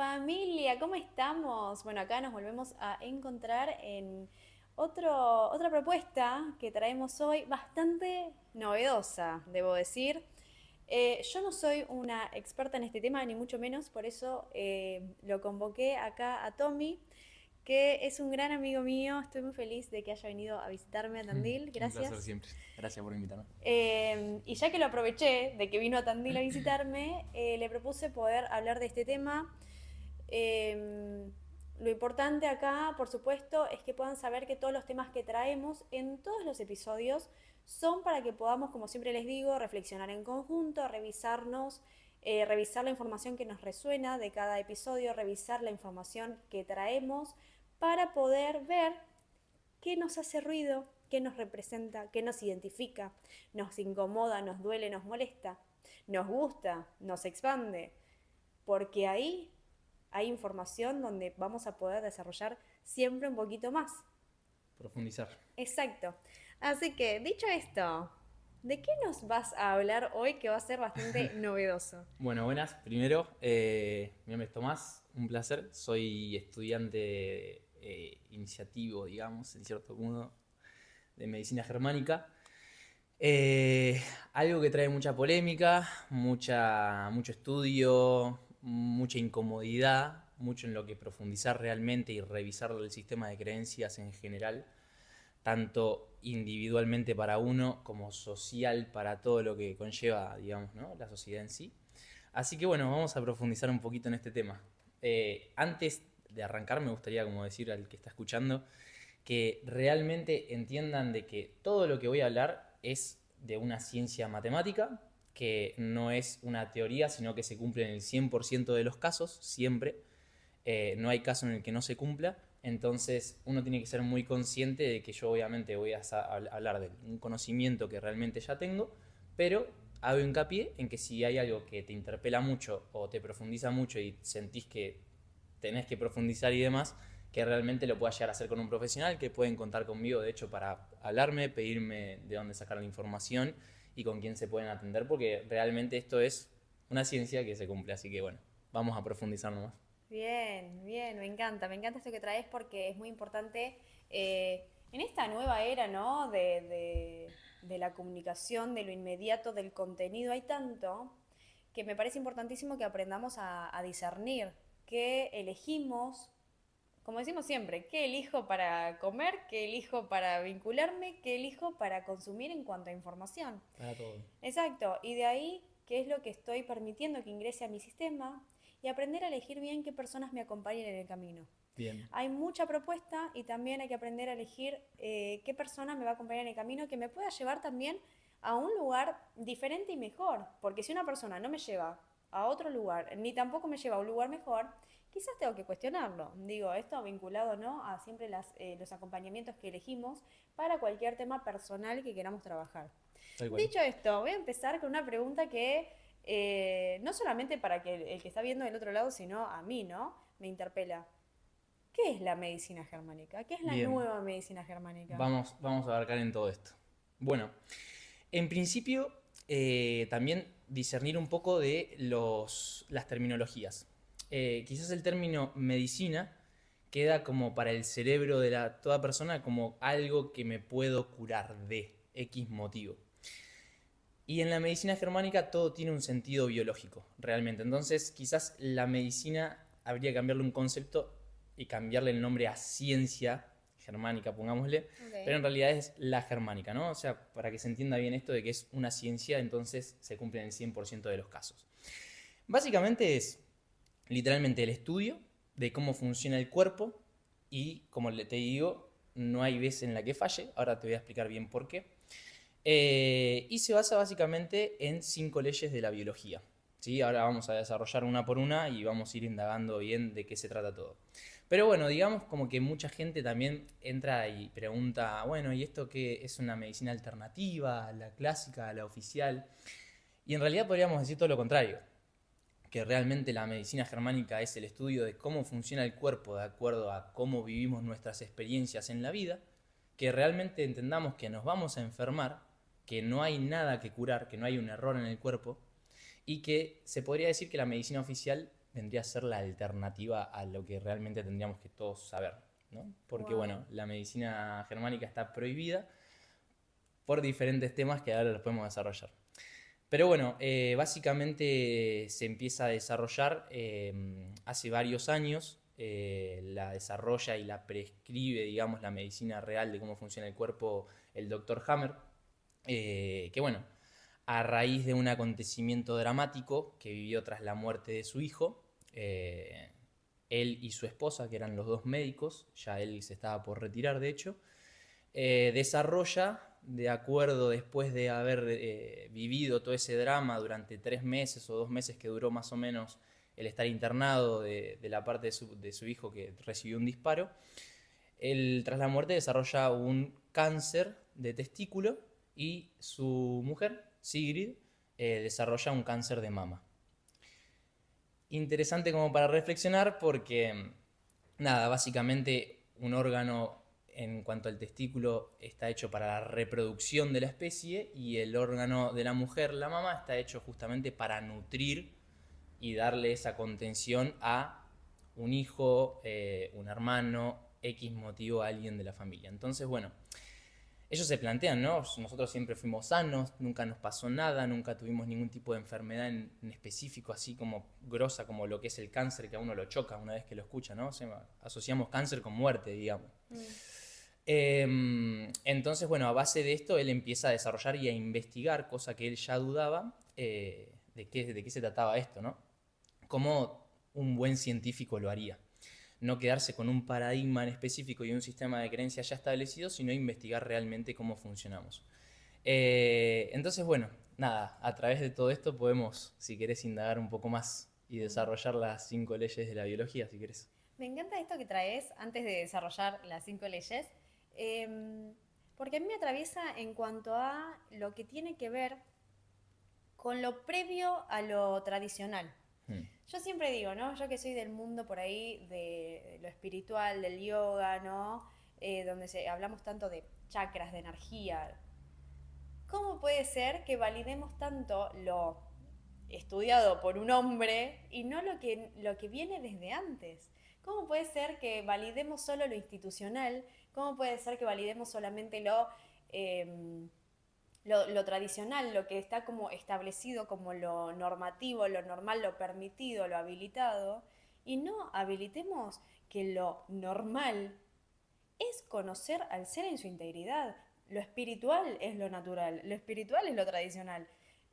Familia, ¿cómo estamos? Bueno, acá nos volvemos a encontrar en otra propuesta que traemos hoy, bastante novedosa, debo decir. Yo no soy una experta en este tema, ni mucho menos, por eso lo convoqué acá a Tommy, que es un gran amigo mío. Estoy muy feliz de que haya venido a visitarme a Tandil, Un placer gracias. siempre. Gracias por invitarme. Y ya que lo aproveché de que vino a Tandil a visitarme, le propuse poder hablar de este tema. Lo importante acá, por supuesto, es que puedan saber que todos los temas que traemos en todos los episodios son para que podamos, como siempre les digo, reflexionar en conjunto, revisarnos, revisar la información que nos resuena de cada episodio, revisar la información que traemos para poder ver qué nos hace ruido, qué nos representa, qué nos identifica, nos incomoda, nos duele, nos molesta, nos gusta, nos expande, porque ahí hay información donde vamos a poder desarrollar siempre un poquito más. Profundizar. Exacto. Así que, dicho esto, ¿de qué nos vas a hablar hoy que va a ser bastante novedoso? Bueno, buenas. Primero, mi nombre es Tomás, un placer. Soy estudiante iniciativo, digamos, en cierto modo, de medicina germánica. Algo que trae mucha polémica, mucho estudio, mucha incomodidad, mucho en lo que profundizar realmente y revisar el sistema de creencias en general, tanto individualmente para uno como social para todo lo que conlleva, digamos, ¿no? La sociedad en sí. Así que bueno, vamos a profundizar un poquito en este tema. Antes de arrancar me gustaría como decir al que está escuchando que realmente entiendan de que todo lo que voy a hablar es de una ciencia matemática, que no es una teoría, sino que se cumple en el 100% de los casos, siempre. No hay caso en el que no se cumpla. Entonces uno tiene que ser muy consciente de que yo obviamente voy a hablar de un conocimiento que realmente ya tengo, pero hago hincapié en que si hay algo que te interpela mucho o te profundiza mucho y sentís que tenés que profundizar y demás, que realmente lo pueda llegar a hacer con un profesional, que pueden contar conmigo de hecho para hablarme, pedirme de dónde sacar la información y con quién se pueden atender, porque realmente esto es una ciencia que se cumple, así que bueno, vamos a profundizar nomás. Bien, bien, me encanta esto que traes porque es muy importante en esta nueva era, ¿no? De la comunicación, de lo inmediato, del contenido, hay tanto que me parece importantísimo que aprendamos a discernir qué elegimos, como decimos siempre, qué elijo para comer, qué elijo para vincularme, qué elijo para consumir en cuanto a información. Para todo. Exacto, y de ahí qué es lo que estoy permitiendo que ingrese a mi sistema y aprender a elegir bien qué personas me acompañen en el camino. Bien. Hay mucha propuesta y también hay que aprender a elegir qué persona me va a acompañar en el camino que me pueda llevar también a un lugar diferente y mejor. Porque si una persona no me lleva a otro lugar, ni tampoco me lleva a un lugar mejor, quizás tengo que cuestionarlo. Digo, esto vinculado ¿no? a siempre los acompañamientos que elegimos para cualquier tema personal que queramos trabajar. Tal cual. Dicho esto, voy a empezar con una pregunta que no solamente para que el que está viendo del otro lado, sino a mí, ¿no? Me interpela. ¿Qué es la medicina germánica? ¿Qué es la Bien. nueva medicina germánica? Vamos a abarcar en todo esto. Bueno, en principio, también discernir un poco de las terminologías. Quizás el término medicina queda como para el cerebro de toda persona como algo que me puedo curar de X motivo. Y en la medicina germánica todo tiene un sentido biológico, realmente. Entonces, quizás la medicina habría que cambiarle un concepto y cambiarle el nombre a ciencia germánica, pongámosle, pero en Ok. realidad es la germánica, ¿no? O sea, para que se entienda bien esto de que es una ciencia, entonces se cumple en el 100% de los casos. Básicamente es literalmente el estudio de cómo funciona el cuerpo y, como te digo, no hay vez en la que falle, ahora te voy a explicar bien por qué. Y se basa básicamente en 5 leyes de la biología. ¿Sí? Ahora vamos a desarrollar una por una y vamos a ir indagando bien de qué se trata todo. Pero bueno, digamos como que mucha gente también entra y pregunta, bueno, ¿y esto qué es una medicina alternativa, a la clásica, a la oficial? Y en realidad podríamos decir todo lo contrario, que realmente la medicina germánica es el estudio de cómo funciona el cuerpo de acuerdo a cómo vivimos nuestras experiencias en la vida, que realmente entendamos que nos vamos a enfermar, que no hay nada que curar, que no hay un error en el cuerpo, y que se podría decir que la medicina oficial vendría a ser la alternativa a lo que realmente tendríamos que todos saber, ¿no? Porque, Wow. bueno, la medicina germánica está prohibida por diferentes temas que ahora los podemos desarrollar. Pero bueno, básicamente se empieza a desarrollar hace varios años, la desarrolla y la prescribe, digamos, la medicina real de cómo funciona el cuerpo, el doctor Hammer, que bueno, a raíz de un acontecimiento dramático que vivió tras la muerte de su hijo, él y su esposa, que eran los dos médicos, ya él se estaba por retirar de hecho, desarrolla, de acuerdo después de haber vivido todo ese drama durante 3 meses o 2 meses que duró más o menos el estar internado de la parte de su hijo que recibió un disparo, él tras la muerte desarrolla un cáncer de testículo y su mujer, Sigrid, desarrolla un cáncer de mama. Interesante como para reflexionar porque, nada, básicamente un órgano en cuanto al testículo está hecho para la reproducción de la especie y el órgano de la mujer, la mama, está hecho justamente para nutrir y darle esa contención a un hijo, un hermano, X motivo a alguien de la familia. Entonces, bueno, ellos se plantean, ¿no? Nosotros siempre fuimos sanos, nunca nos pasó nada, nunca tuvimos ningún tipo de enfermedad en específico, así como grosa como lo que es el cáncer, que a uno lo choca una vez que lo escucha, ¿no? O sea, asociamos cáncer con muerte, digamos. Entonces, bueno, a base de esto él empieza a desarrollar y a investigar, cosa que él ya dudaba, de qué se trataba esto, ¿no? Cómo un buen científico lo haría. No quedarse con un paradigma en específico y un sistema de creencias ya establecido, sino investigar realmente cómo funcionamos. Entonces, bueno, nada, a través de todo esto podemos, si querés, indagar un poco más y desarrollar las 5 leyes de la biología, si querés. Me encanta esto que traes antes de desarrollar las 5 leyes, porque a mí me atraviesa en cuanto a lo que tiene que ver con lo previo a lo tradicional. Hmm. Yo siempre digo, ¿no? Yo que soy del mundo por ahí de lo espiritual, del yoga, ¿no? Donde hablamos tanto de chakras, de energía. ¿Cómo puede ser que validemos tanto lo estudiado por un hombre y no lo que viene desde antes? ¿Cómo puede ser que validemos solo lo institucional? ¿Cómo puede ser que validemos solamente lo tradicional, lo que está como establecido como lo normativo, lo normal, lo permitido, lo habilitado, y no habilitemos que lo normal es conocer al ser en su integridad? Lo espiritual es lo natural, lo espiritual es lo tradicional.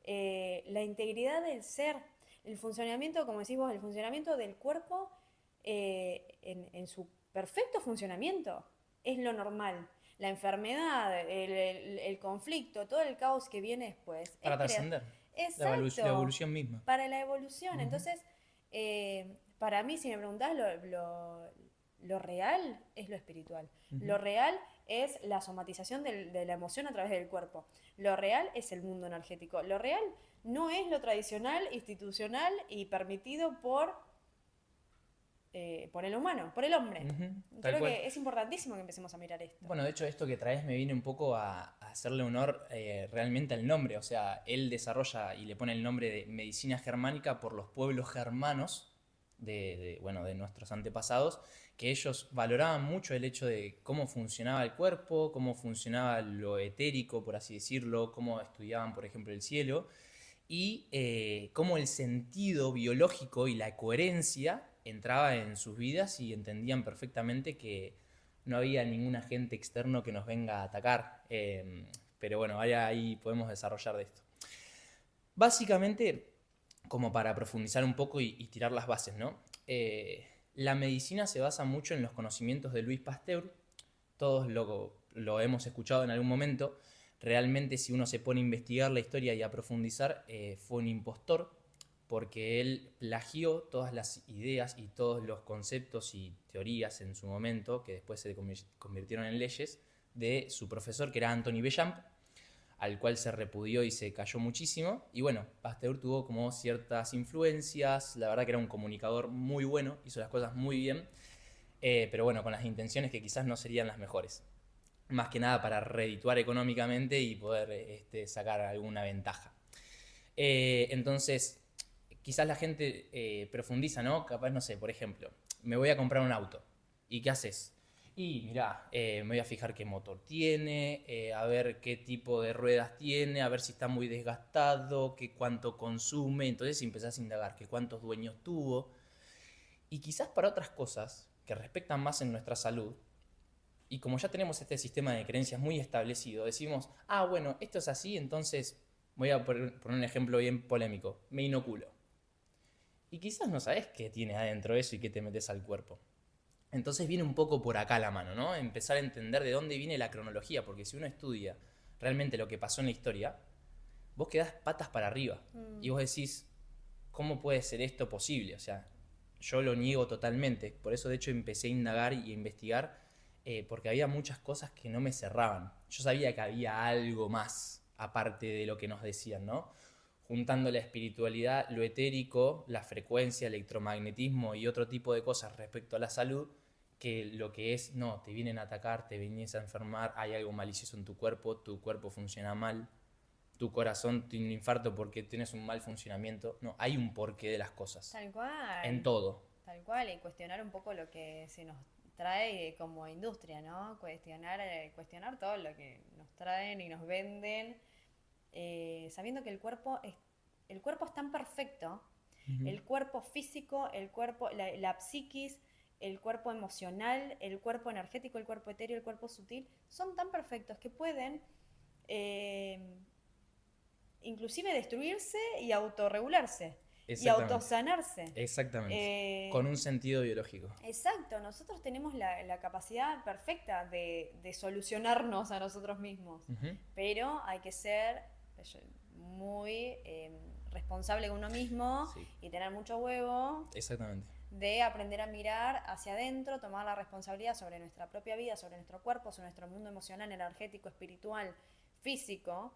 La integridad del ser, el funcionamiento, como decís vos, el funcionamiento del cuerpo en su perfecto funcionamiento es lo normal. La enfermedad, el conflicto, todo el caos que viene después. Para trascender. La Exacto, evolución misma. para la evolución. Ujú. Entonces, para mí, si me preguntás, lo real es lo espiritual. Ujú. Lo real es la somatización de la emoción a través del cuerpo. Lo real es el mundo energético. Lo real no es lo tradicional, institucional y permitido por el humano, por el hombre. Tal Creo cual. que es importantísimo que empecemos a mirar esto. Bueno, de hecho esto que traes me viene un poco a hacerle honor realmente al nombre. O sea, él desarrolla y le pone el nombre de medicina germánica por los pueblos germanos bueno, de nuestros antepasados, que ellos valoraban mucho el hecho de cómo funcionaba el cuerpo, cómo funcionaba lo etérico, por así decirlo, cómo estudiaban, por ejemplo, el cielo, y cómo el sentido biológico y la coherencia entraba en sus vidas y entendían perfectamente que no había ningún agente externo que nos venga a atacar. Pero bueno, ahí podemos desarrollar de esto. Básicamente, como para profundizar un poco y tirar las bases, ¿no? La medicina se basa mucho en los conocimientos de Louis Pasteur. Todos lo hemos escuchado en algún momento. Realmente, si uno se pone a investigar la historia y a profundizar, fue un impostor porque él plagió todas las ideas y todos los conceptos y teorías en su momento, que después se convirtieron en leyes, de su profesor, que era Anthony Béchamp, al cual se repudió y se cayó muchísimo. Y bueno, Pasteur tuvo como ciertas influencias, la verdad que era un comunicador muy bueno, hizo las cosas muy bien, pero bueno, con las intenciones que quizás no serían las mejores. Más que nada para redituar económicamente y poder sacar alguna ventaja. Entonces, quizás la gente profundiza, ¿no? Capaz, no sé, por ejemplo, me voy a comprar un auto. ¿Y qué haces? Y mirá, me voy a fijar qué motor tiene, a ver qué tipo de ruedas tiene, a ver si está muy desgastado, qué cuánto consume. Entonces empezás a indagar qué cuántos dueños tuvo. Y quizás para otras cosas que respectan más en nuestra salud, y como ya tenemos este sistema de creencias muy establecido, decimos, ah, bueno, esto es así, entonces voy a poner un ejemplo bien polémico, me inoculo. Y quizás no sabes qué tiene adentro eso y qué te metes al cuerpo. Entonces viene un poco por acá la mano, ¿no? Empezar a entender de dónde viene la cronología, porque si uno estudia realmente lo que pasó en la historia, vos quedás patas para arriba. Y vos decís, ¿cómo puede ser esto posible? O sea, yo lo niego totalmente. Por eso, de hecho, empecé a indagar y a investigar, porque había muchas cosas que no me cerraban. Yo sabía que había algo más, aparte de lo que nos decían, ¿no? Juntando la espiritualidad, lo etérico, la frecuencia, el electromagnetismo y otro tipo de cosas respecto a la salud, que lo que es, no, te vienen a atacar, te vienes a enfermar, hay algo malicioso en tu cuerpo funciona mal, tu corazón tiene un infarto porque tienes un mal funcionamiento. No, hay un porqué de las cosas. Tal cual. En todo. Tal cual, y cuestionar un poco lo que se nos trae como industria, ¿no? Cuestionar todo lo que nos traen y nos venden, sabiendo que el cuerpo es tan perfecto, el cuerpo físico, el cuerpo, la psiquis, el cuerpo emocional, el cuerpo energético, el cuerpo etéreo, el cuerpo sutil, son tan perfectos que pueden eh, inclusive destruirse y autorregularse y autosanarse. Exactamente. Con un sentido biológico. Exacto, nosotros tenemos la capacidad perfecta de solucionarnos a nosotros mismos, pero hay que ser muy responsable con uno mismo, sí, y tener mucho huevo. Exactamente. De aprender a mirar hacia adentro, tomar la responsabilidad sobre nuestra propia vida, sobre nuestro cuerpo, sobre nuestro mundo emocional, energético, espiritual, físico,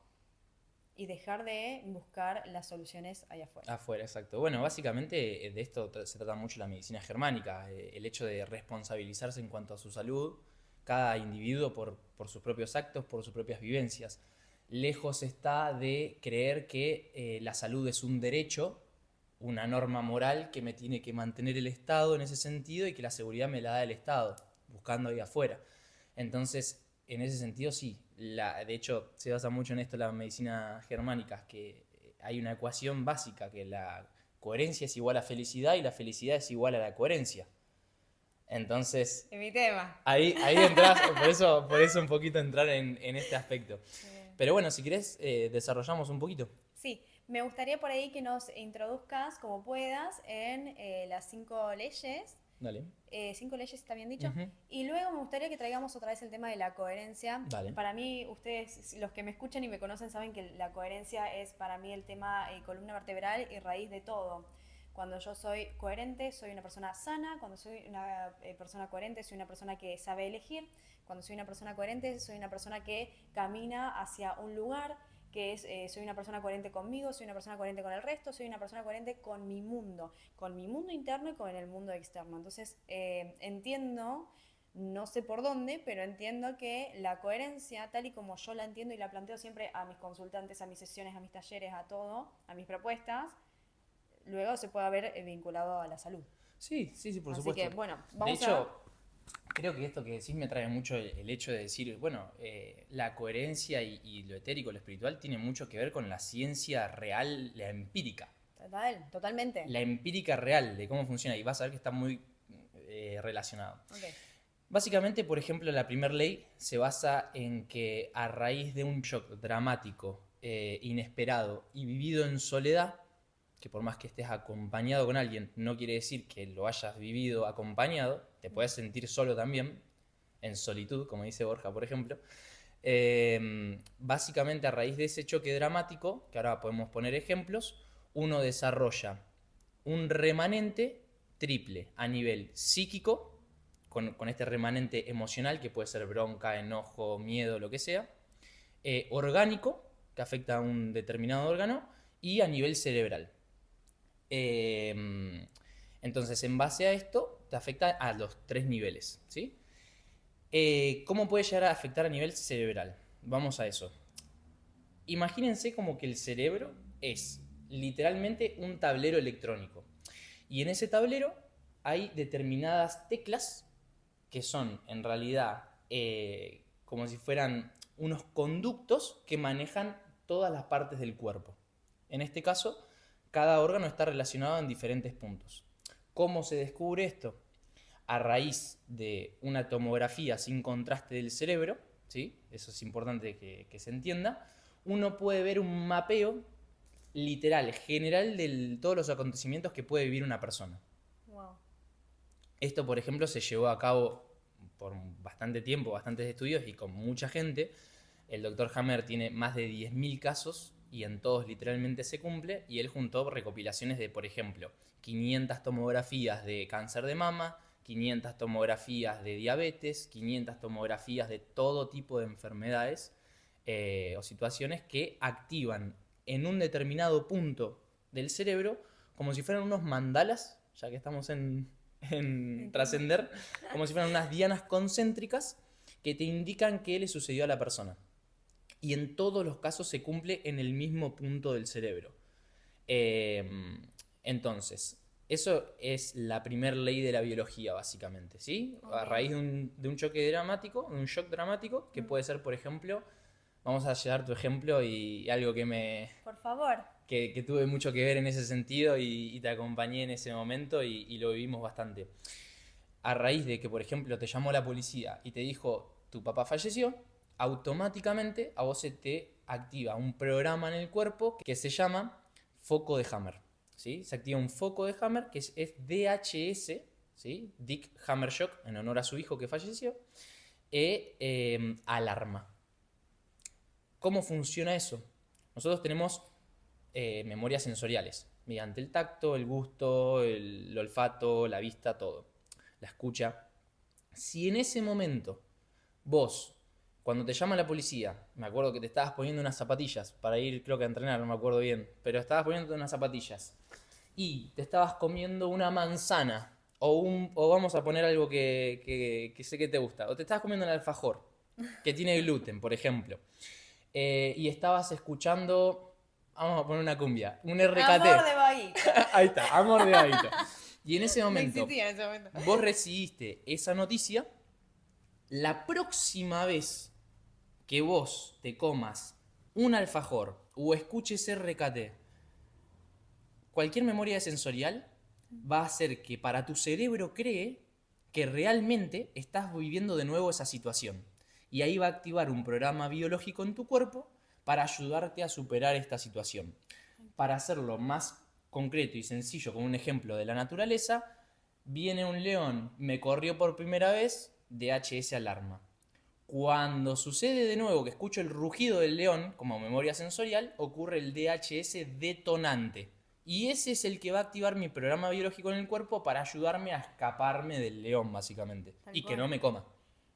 y dejar de buscar las soluciones allá afuera. Afuera, exacto. Bueno, básicamente de esto se trata mucho la medicina germánica, el hecho de responsabilizarse en cuanto a su salud, cada individuo por sus propios actos, por sus propias vivencias. Lejos está de creer que la salud es un derecho, una norma moral que me tiene que mantener el Estado en ese sentido y que la seguridad me la da el Estado, buscando ahí afuera. Entonces, en ese sentido sí, de hecho se basa mucho en esto la medicina germánica, que hay una ecuación básica, que la coherencia es igual a felicidad y la felicidad es igual a la coherencia. Entonces, es mi tema. Ahí entras, por eso un poquito entrar en este aspecto. Pero bueno, si querés, desarrollamos un poquito. Sí, me gustaría por ahí que nos introduzcas como puedas en las 5 leyes. Dale. 5 leyes, ¿está bien dicho? Y luego me gustaría que traigamos otra vez el tema de la coherencia. Dale. Para mí, ustedes, los que me escuchan y me conocen, saben que la coherencia es para mí el tema columna vertebral y raíz de todo. Cuando yo soy coherente, soy una persona sana. Cuando soy una persona coherente, soy una persona que sabe elegir. Cuando soy una persona coherente, soy una persona que camina hacia un lugar, que es, soy una persona coherente conmigo, soy una persona coherente con el resto, soy una persona coherente con mi mundo interno y con el mundo externo. Entonces, entiendo, no sé por dónde, pero entiendo que la coherencia, tal y como yo la entiendo y la planteo siempre a mis consultantes, a mis sesiones, a mis talleres, a todo, a mis propuestas, luego se puede haber vinculado a la salud. Sí, por supuesto. Así que, bueno, vamos de hecho, creo que esto que decís me trae mucho el hecho de decir, bueno, la coherencia y lo etérico, lo espiritual, tiene mucho que ver con la ciencia real, la empírica. Totalmente. La empírica real de cómo funciona, y vas a ver que está muy relacionado. Okay. Básicamente, por ejemplo, la primera ley se basa en que a raíz de un shock dramático, inesperado y vivido en soledad, que por más que estés acompañado con alguien, no quiere decir que lo hayas vivido acompañado, te puedes sentir solo también, en solitud, como dice Borja, por ejemplo. Básicamente, a raíz de ese choque dramático, que ahora podemos poner ejemplos, uno desarrolla un remanente triple a nivel psíquico, con este remanente emocional, que puede ser bronca, enojo, miedo, lo que sea, orgánico, que afecta a un determinado órgano, y a nivel cerebral. Entonces, en base a esto, te afecta a los 3 niveles, ¿sí? ¿Cómo puede llegar a afectar a nivel cerebral? Vamos a eso. Imagínense como que el cerebro es literalmente un tablero electrónico. Y en ese tablero hay determinadas teclas que son en realidad como si fueran unos conductos que manejan todas las partes del cuerpo. En este caso, cada órgano está relacionado en diferentes puntos. ¿Cómo se descubre esto? A raíz de una tomografía sin contraste del cerebro, ¿sí? Eso es importante que se entienda, uno puede ver un mapeo literal, general de todos los acontecimientos que puede vivir una persona. Wow. Esto, por ejemplo, se llevó a cabo por bastante tiempo, bastantes estudios y con mucha gente. El doctor Hammer tiene más de 10.000 casos y en todos literalmente se cumple, y él juntó recopilaciones de, por ejemplo, 500 tomografías de cáncer de mama, 500 tomografías de diabetes, 500 tomografías de todo tipo de enfermedades o situaciones que activan en un determinado punto del cerebro como si fueran unos mandalas, ya que estamos en trascender, como si fueran unas dianas concéntricas que te indican qué le sucedió a la persona. Y en todos los casos se cumple en el mismo punto del cerebro. Entonces, eso es la primera ley de la biología, básicamente, ¿sí? Okay. A raíz de un choque dramático, un shock dramático, que puede ser, por ejemplo, vamos a llevar tu ejemplo y algo que me... Por favor. Que tuve mucho que ver en ese sentido y te acompañé en ese momento y lo vivimos bastante. A raíz de que, por ejemplo, te llamó la policía y te dijo, tu papá falleció, automáticamente a vos se te activa un programa en el cuerpo que se llama foco de Hammer, ¿sí? Se activa un foco de Hammer que es DHS, ¿sí? Dick Hammer Shock, en honor a su hijo que falleció, alarma. ¿Cómo funciona eso? Nosotros tenemos memorias sensoriales, mediante el tacto, el gusto, el olfato, la vista, todo, la escucha. Si en ese momento vos, cuando te llama la policía, me acuerdo que te estabas poniendo unas zapatillas para ir, creo que a entrenar, no me acuerdo bien, pero estabas poniendo unas zapatillas y te estabas comiendo una manzana o vamos a poner algo que sé que te gusta, o te estabas comiendo un alfajor que tiene gluten, por ejemplo, y estabas escuchando... Vamos a poner una cumbia, un RKT. Amor de Bahita. Ahí está, Amor de Bahita. Y en ese momento, No existía en ese momento, vos recibiste esa noticia, la próxima vez que vos te comas un alfajor o escuches RKT, cualquier memoria sensorial va a hacer que para tu cerebro cree que realmente estás viviendo de nuevo esa situación. Y ahí va a activar un programa biológico en tu cuerpo para ayudarte a superar esta situación. Para hacerlo más concreto y sencillo, con un ejemplo de la naturaleza, viene un león, me corrió por primera vez, DHS alarma. Cuando sucede de nuevo que escucho el rugido del león como memoria sensorial, ocurre el DHS detonante. Y ese es el que va a activar mi programa biológico en el cuerpo para ayudarme a escaparme del león, básicamente. Y que no me coma.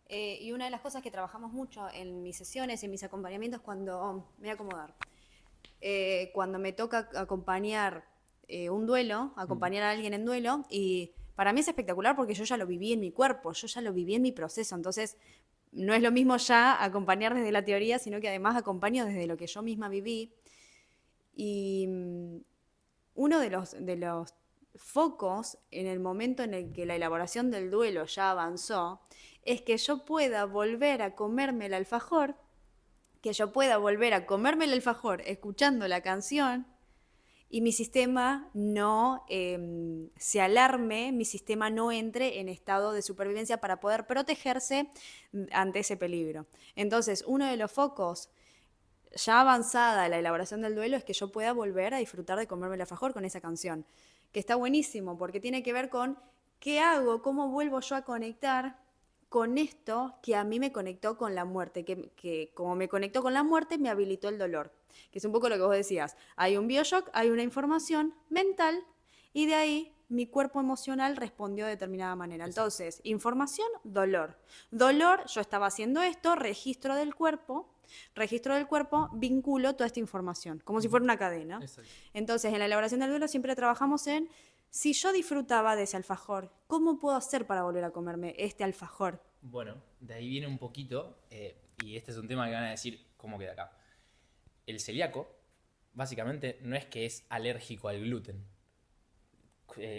Y una de las cosas que trabajamos mucho en mis sesiones, en mis acompañamientos, cuando me voy a acomodar, cuando me toca acompañar un duelo, acompañar a alguien en duelo, y para mí es espectacular porque yo ya lo viví en mi cuerpo, yo ya lo viví en mi proceso, entonces no es lo mismo ya acompañar desde la teoría, sino que además acompaño desde lo que yo misma viví. Y uno de los focos en el momento en el que la elaboración del duelo ya avanzó, es que yo pueda volver a comerme el alfajor, escuchando la canción y mi sistema no se alarme, mi sistema no entre en estado de supervivencia para poder protegerse ante ese peligro. Entonces, uno de los focos ya avanzada la elaboración del duelo es que yo pueda volver a disfrutar de comerme el alfajor con esa canción, que está buenísimo porque tiene que ver con qué hago, cómo vuelvo yo a conectar con esto que a mí me conectó con la muerte, que como me conectó con la muerte me habilitó el dolor, que es un poco lo que vos decías, hay un bioshock, hay una información mental y de ahí mi cuerpo emocional respondió de determinada manera. Entonces, información, dolor. Dolor, yo estaba haciendo esto, registro del cuerpo, vinculo toda esta información, como si fuera una cadena. Exacto. Entonces, en la elaboración del duelo siempre trabajamos en, si yo disfrutaba de ese alfajor, ¿cómo puedo hacer para volver a comerme este alfajor? Bueno, de ahí viene un poquito, y este es un tema que van a decir cómo queda acá. El celíaco básicamente no es que es alérgico al gluten.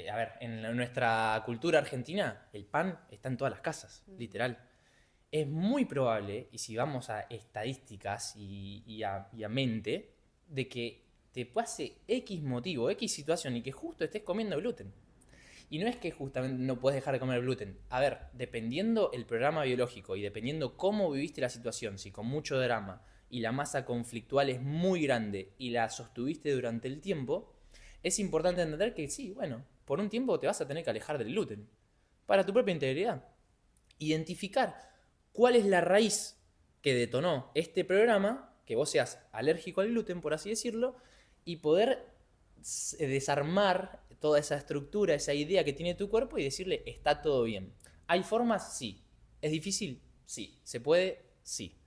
A ver, nuestra cultura argentina, el pan está en todas las casas, literal. Es muy probable, y si vamos a estadísticas y a mente, de que te pase X motivo, X situación y que justo estés comiendo gluten. Y no es que justamente no puedes dejar de comer gluten. A ver, dependiendo el programa biológico y dependiendo cómo viviste la situación, si con mucho drama y la masa conflictual es muy grande y la sostuviste durante el tiempo, es importante entender que sí, bueno, por un tiempo te vas a tener que alejar del gluten. Para tu propia integridad. Identificar cuál es la raíz que detonó este programa, que vos seas alérgico al gluten, por así decirlo, y poder desarmar toda esa estructura, esa idea que tiene tu cuerpo y decirle, está todo bien. ¿Hay formas? Sí. ¿Es difícil? Sí. ¿Se puede? Sí.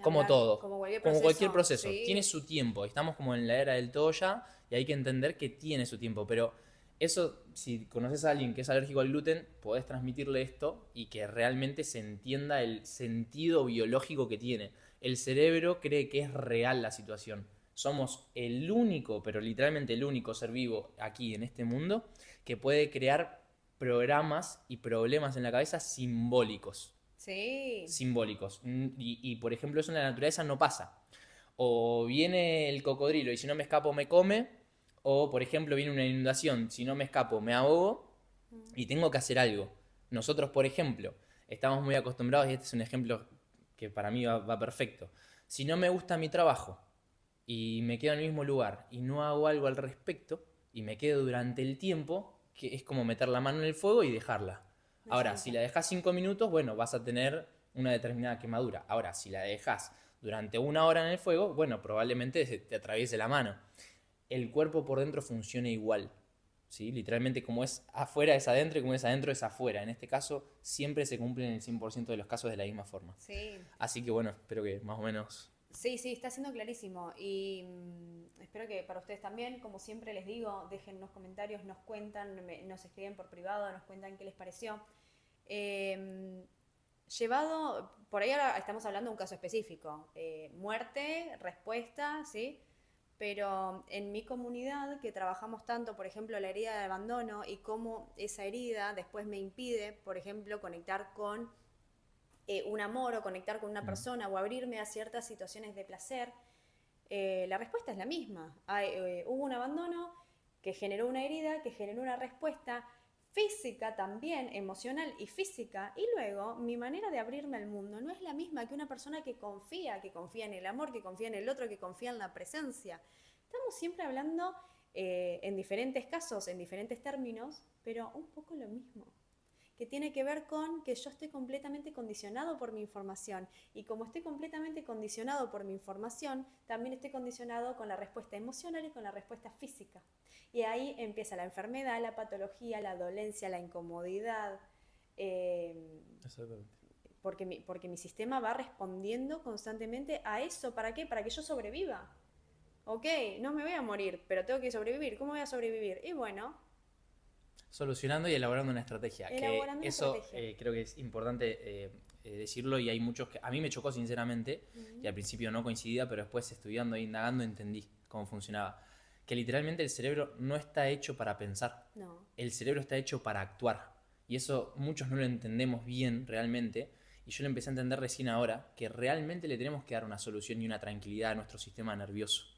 Como Hablar, todo, como cualquier como cualquier proceso, proceso, tiene sí. su tiempo. Estamos como en la era del todo ya y hay que entender que tiene su tiempo. Pero eso, si conoces a alguien que es alérgico al gluten, podés transmitirle esto y que realmente se entienda el sentido biológico que tiene. El cerebro cree que es real la situación. Somos el único, pero literalmente el único ser vivo aquí en este mundo que puede crear programas y problemas en la cabeza simbólicos Sí. simbólicos. Y, por ejemplo, eso en la naturaleza no pasa. O viene el cocodrilo y si no me escapo me come. O, por ejemplo, viene una inundación, si no me escapo me ahogo y tengo que hacer algo. Nosotros, por ejemplo, estamos muy acostumbrados, y este es un ejemplo que para mí va perfecto. Si no me gusta mi trabajo y me quedo en el mismo lugar y no hago algo al respecto y me quedo durante el tiempo, que es como meter la mano en el fuego y dejarla. Ahora, si Exacto. la dejas 5 minutos, bueno, vas a tener una determinada quemadura. Ahora, si la dejas durante 1 hora en el fuego, bueno, probablemente te atraviese la mano. El cuerpo por dentro funciona igual. ¿Sí? Literalmente como es afuera es adentro y como es adentro es afuera. En este caso siempre se cumplen en el 100% de los casos de la misma forma. Sí. Así que bueno, espero que más o menos... Sí, sí, está siendo clarísimo y espero que para ustedes también, como siempre les digo, dejen unos comentarios, nos cuentan, nos escriben por privado, nos cuentan qué les pareció. Eh, Llevado, por ahí ahora estamos hablando de un caso específico, muerte, respuesta, ¿sí? Pero en mi comunidad, que trabajamos tanto, por ejemplo, la herida de abandono y cómo esa herida después me impide, por ejemplo, conectar con un amor o conectar con una Mm. persona o abrirme a ciertas situaciones de placer, la respuesta es la misma. Hubo un abandono que generó una herida, que generó una respuesta física también, emocional y física, y luego mi manera de abrirme al mundo no es la misma que una persona que confía en el amor, que confía en el otro, que confía en la presencia. Estamos siempre hablando en diferentes casos, en diferentes términos, pero un poco lo mismo, que tiene que ver con que yo estoy completamente condicionado por mi información y como estoy completamente condicionado por mi información, también estoy condicionado con la respuesta emocional y con la respuesta física. Y ahí empieza la enfermedad, la patología, la dolencia, la incomodidad, eh, Exactamente. porque mi sistema va respondiendo constantemente a eso. ¿Para qué? Para que yo sobreviva. Ok, no me voy a morir, pero tengo que sobrevivir. ¿Cómo voy a sobrevivir? Y bueno, Solucionando y elaborando una estrategia. Que elaborando una eso estrategia. creo que es importante decirlo y hay muchos que a mí me chocó sinceramente y al principio no coincidía, pero después estudiando e indagando entendí cómo funcionaba. Que literalmente el cerebro no está hecho para pensar, No. el cerebro está hecho para actuar. Y eso muchos no lo entendemos bien realmente. Y yo lo empecé a entender recién ahora, que realmente le tenemos que dar una solución y una tranquilidad a nuestro sistema nervioso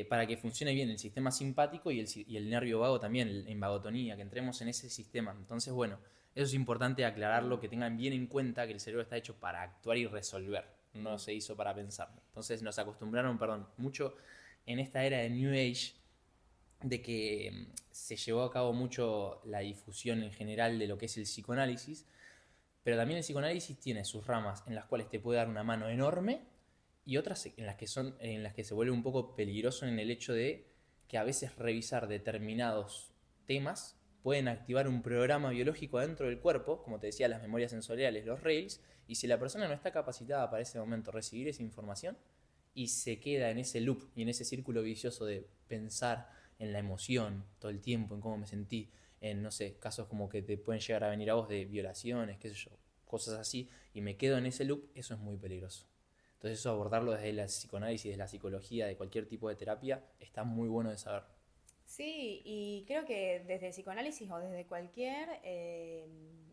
para que funcione bien el sistema simpático y el nervio vago también, en vagotonía, que entremos en ese sistema. Entonces, bueno, eso es importante aclararlo, que tengan bien en cuenta que el cerebro está hecho para actuar y resolver, no se hizo para pensar. Entonces nos acostumbraron, perdón, mucho en esta era de New Age de que se llevó a cabo mucho la difusión en general de lo que es el psicoanálisis, pero también el psicoanálisis tiene sus ramas en las cuales te puede dar una mano enorme y otras en las que se vuelve un poco peligroso en el hecho de que a veces revisar determinados temas pueden activar un programa biológico dentro del cuerpo, como te decía, las memorias sensoriales, los rails, y si la persona no está capacitada para ese momento recibir esa información y se queda en ese loop y en ese círculo vicioso de pensar en la emoción todo el tiempo, en cómo me sentí, en, no sé, casos como que te pueden llegar a venir a vos de violaciones, qué sé yo, cosas así, y me quedo en ese loop, eso es muy peligroso. Entonces eso abordarlo desde la psicoanálisis, desde la psicología, de cualquier tipo de terapia, está muy bueno de saber. Sí, y creo que desde el psicoanálisis o desde cualquier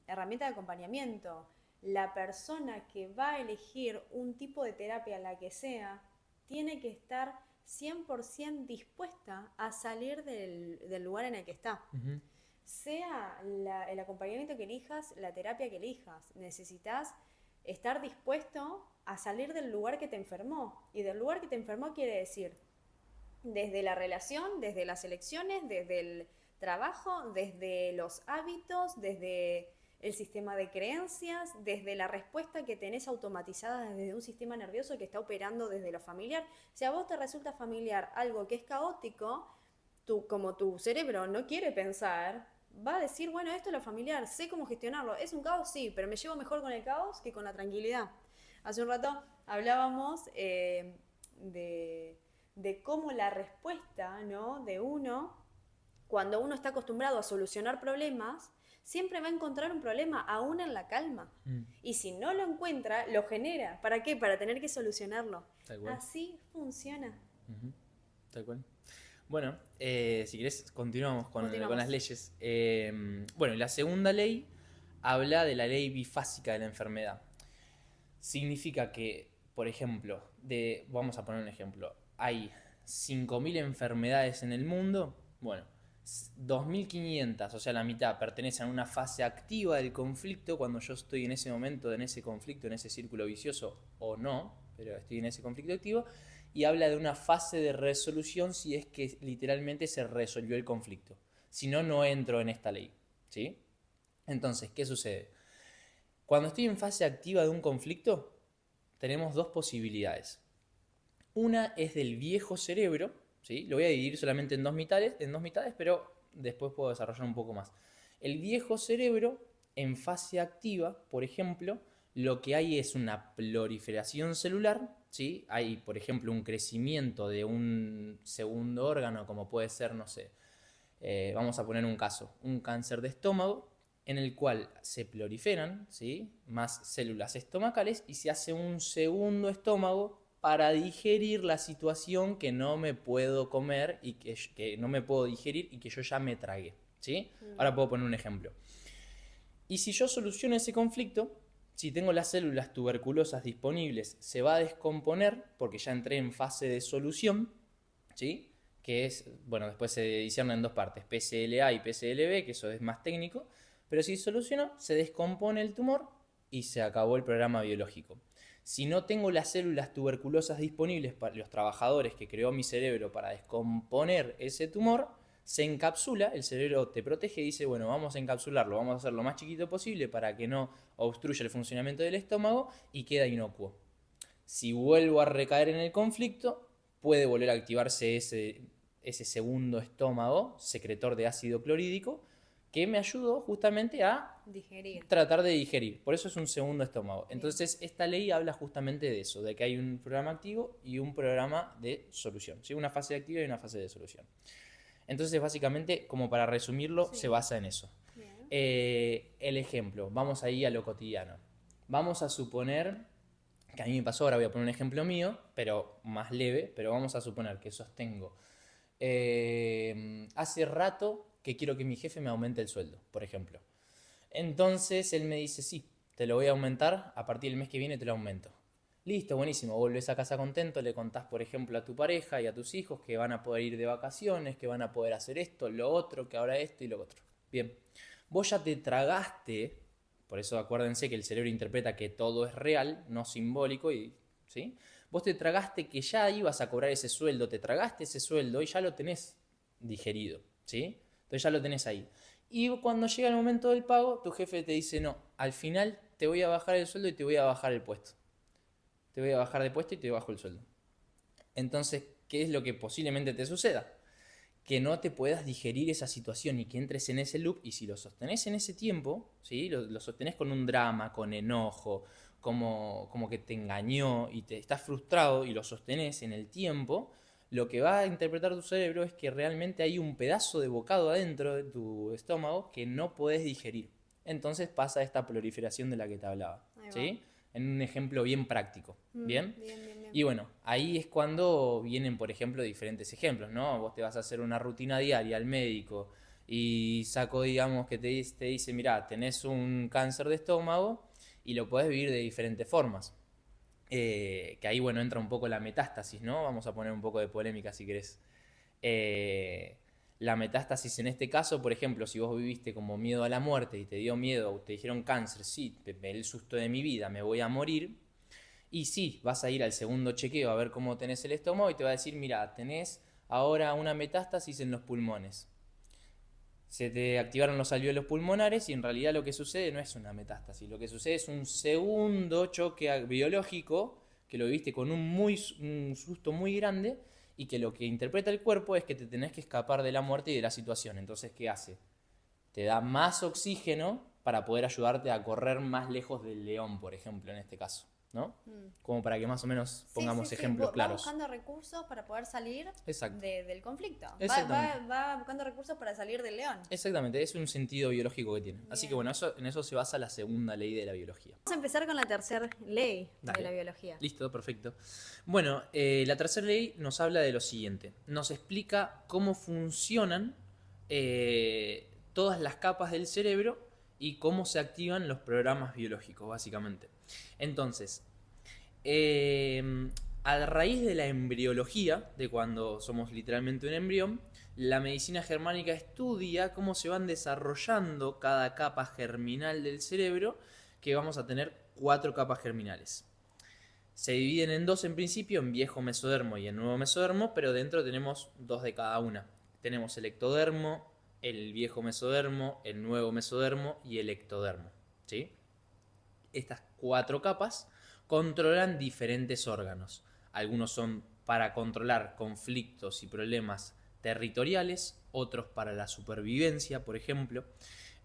herramienta de acompañamiento, la persona que va a elegir un tipo de terapia, la que sea, tiene que estar 100% dispuesta a salir del lugar en el que está. Ujú. Sea el acompañamiento que elijas, la terapia que elijas, necesitas estar dispuesto a salir del lugar que te enfermó. Y del lugar que te enfermó quiere decir desde la relación, desde las elecciones, desde el trabajo, desde los hábitos, desde el sistema de creencias, desde la respuesta que tenés automatizada desde un sistema nervioso que está operando desde lo familiar. Si a vos te resulta familiar algo que es caótico, como tu cerebro no quiere pensar, va a decir, bueno, esto es lo familiar, sé cómo gestionarlo. ¿Es un caos? Sí, pero me llevo mejor con el caos que con la tranquilidad. Hace un rato hablábamos de cómo la respuesta, ¿no?, de uno, cuando uno está acostumbrado a solucionar problemas, siempre va a encontrar un problema aún en la calma. Mm, Y si no lo encuentra, lo genera. ¿Para qué? Para tener que solucionarlo. tal cual. Así funciona. Ujú, tal cual. Bueno, si querés, continuamos con las Continuamos. leyes. Bueno, y la segunda ley habla de la ley bifásica de la enfermedad. Significa que, por ejemplo, vamos a poner un ejemplo, hay 5.000 enfermedades en el mundo, bueno, 2.500, o sea, la mitad, pertenecen a una fase activa del conflicto, cuando yo estoy en ese momento, en ese conflicto, en ese círculo vicioso, o no, pero estoy en ese conflicto activo, y habla de una fase de resolución si es que literalmente se resolvió el conflicto. Si no, no entro en esta ley, ¿sí? Entonces, ¿qué sucede? Cuando estoy en fase activa de un conflicto, tenemos dos posibilidades. Una es del viejo cerebro, ¿sí? Lo voy a dividir solamente en dos mitades, pero después puedo desarrollar un poco más. El viejo cerebro, en fase activa, por ejemplo, lo que hay es una proliferación celular, ¿sí? Hay, por ejemplo, un crecimiento de un segundo órgano, como puede ser, no sé, vamos a poner un caso, un cáncer de estómago, en el cual se proliferan, ¿sí?, más células estomacales y se hace un segundo estómago para digerir la situación que no me puedo comer y que no me puedo digerir y que yo ya me tragué, ¿sí? Ahora puedo poner un ejemplo. Y si yo soluciono ese conflicto, si tengo las células tuberculosas disponibles, se va a descomponer porque ya entré en fase de solución, ¿sí? Que es, bueno, después se discierne en dos partes, PCLA y PCLB, que eso es más técnico, pero si soluciono, se descompone el tumor y se acabó el programa biológico. Si no tengo las células tuberculosas disponibles para los trabajadores que creó mi cerebro para descomponer ese tumor, se encapsula, el cerebro te protege y dice, bueno, vamos a encapsularlo, vamos a hacerlo lo más chiquito posible para que no obstruya el funcionamiento del estómago y queda inocuo. Si vuelvo a recaer en el conflicto, puede volver a activarse ese segundo estómago, secretor de ácido clorhídrico, que me ayudó justamente a Digerir. tratar de digerir. Por eso es un segundo estómago. Bien. Entonces, esta ley habla justamente de eso, de que hay un programa activo y un programa de solución, ¿sí? Una fase activa y una fase de solución. Entonces, básicamente, como para resumirlo, Sí. se basa en eso. Bien. El ejemplo, vamos ahí a lo cotidiano. Vamos a suponer, que a mí me pasó, ahora voy a poner un ejemplo mío, pero más leve, pero vamos a suponer que sostengo. Hace rato que quiero que mi jefe me aumente el sueldo, por ejemplo. Entonces él me dice, sí, te lo voy a aumentar, a partir del mes que viene te lo aumento. Listo, buenísimo, volvés a casa contento, le contás, por ejemplo, a tu pareja y a tus hijos que van a poder ir de vacaciones, que van a poder hacer esto, lo otro, que ahora esto y lo otro. Bien, vos ya te tragaste, por eso acuérdense que el cerebro interpreta que todo es real, no simbólico, ¿sí? Vos te tragaste que ya ibas a cobrar ese sueldo, te tragaste ese sueldo y ya lo tenés digerido, ¿sí? Entonces ya lo tenés ahí. Y cuando llega el momento del pago, tu jefe te dice, no, al final te voy a bajar el sueldo y te voy a bajar el puesto. Te voy a bajar de puesto y te bajo el sueldo. Entonces, ¿qué es lo que posiblemente te suceda? Que no te puedas digerir esa situación y que entres en ese loop, y si lo sostenés en ese tiempo, ¿sí? Lo sostenés con un drama, con enojo, como que te engañó y te estás frustrado y lo sostenés en el tiempo, lo que va a interpretar tu cerebro es que realmente hay un pedazo de bocado adentro de tu estómago que no podés digerir. Entonces pasa esta proliferación de la que te hablaba, Ahí va. ¿sí? en un ejemplo bien práctico. ¿Bien? Bien, bien, bien. Y bueno, ahí es cuando vienen, por ejemplo, diferentes ejemplos, ¿no? Vos te vas a hacer una rutina diaria al médico y saco, digamos, que te dice, mirá, tenés un cáncer de estómago y lo podés vivir de diferentes formas. Que ahí, bueno, entra un poco la metástasis, ¿no? Vamos a poner un poco de polémica si querés. Eh, la metástasis en este caso, por ejemplo, si vos viviste como miedo a la muerte y te dio miedo, te dijeron cáncer, sí, el susto de mi vida, me voy a morir. Y sí, vas a ir al segundo chequeo a ver cómo tenés el estómago y te va a decir, mira, tenés ahora una metástasis en los pulmones. Se te activaron los alvéolos pulmonares y en realidad lo que sucede no es una metástasis, lo que sucede es un segundo choque biológico que lo viviste con un susto muy grande y que lo que interpreta el cuerpo es que te tenés que escapar de la muerte y de la situación. Entonces, ¿qué hace? Te da más oxígeno para poder ayudarte a correr más lejos del león, por ejemplo, en este caso, ¿no? Como para que más o menos pongamos ejemplos Va claros. buscando recursos para poder salir Exacto. del conflicto. Exactamente. Va buscando recursos para salir del león. Exactamente, es un sentido biológico que tiene. Así que Bien. bueno, en eso se basa la segunda ley de la biología. Vamos a empezar con la tercera ley Dale. de la biología. Listo, perfecto. Bueno, la tercera ley nos habla de lo siguiente. Nos explica cómo funcionan todas las capas del cerebro y cómo se activan los programas biológicos, básicamente. Entonces, a raíz de la embriología, de cuando somos literalmente un embrión, la medicina germánica estudia cómo se van desarrollando cada capa germinal del cerebro, que vamos a tener 4 capas germinales. Se dividen en 2 en principio, en viejo mesodermo y en nuevo mesodermo, pero dentro tenemos 2 de cada una. Tenemos el ectodermo, el viejo mesodermo, el nuevo mesodermo y el ectodermo, ¿sí? Estas 4 capas controlan diferentes órganos. Algunos son para controlar conflictos y problemas territoriales, otros para la supervivencia, por ejemplo.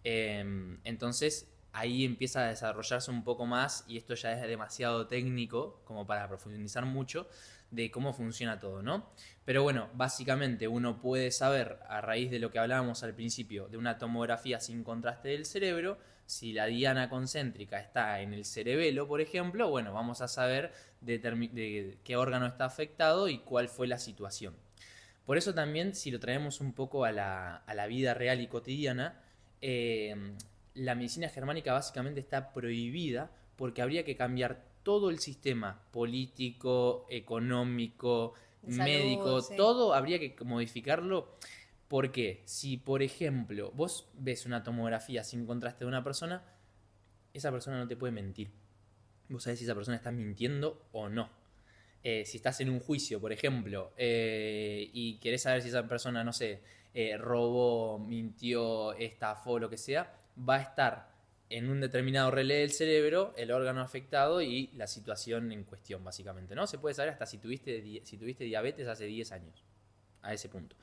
Entonces ahí empieza a desarrollarse un poco más, y esto ya es demasiado técnico como para profundizar mucho, de cómo funciona todo, ¿no? Pero bueno, básicamente uno puede saber, a raíz de lo que hablábamos al principio, de una tomografía sin contraste del cerebro, si la diana concéntrica está en el cerebelo, por ejemplo, bueno, vamos a saber de qué órgano está afectado y cuál fue la situación. Por eso también, si lo traemos un poco a la vida real y cotidiana, la medicina germánica básicamente está prohibida porque habría que cambiar todo el sistema político, económico, De salud, médico, sí. todo habría que modificarlo. Porque si, por ejemplo, vos ves una tomografía sin contraste de una persona, esa persona no te puede mentir. Vos sabés si esa persona está mintiendo o no. Si estás en un juicio, por ejemplo, y querés saber si esa persona, no sé, robó, mintió, estafó, lo que sea, va a estar en un determinado relé del cerebro el órgano afectado y la situación en cuestión, básicamente, ¿no? Se puede saber hasta si tuviste diabetes hace 10 años, a ese punto.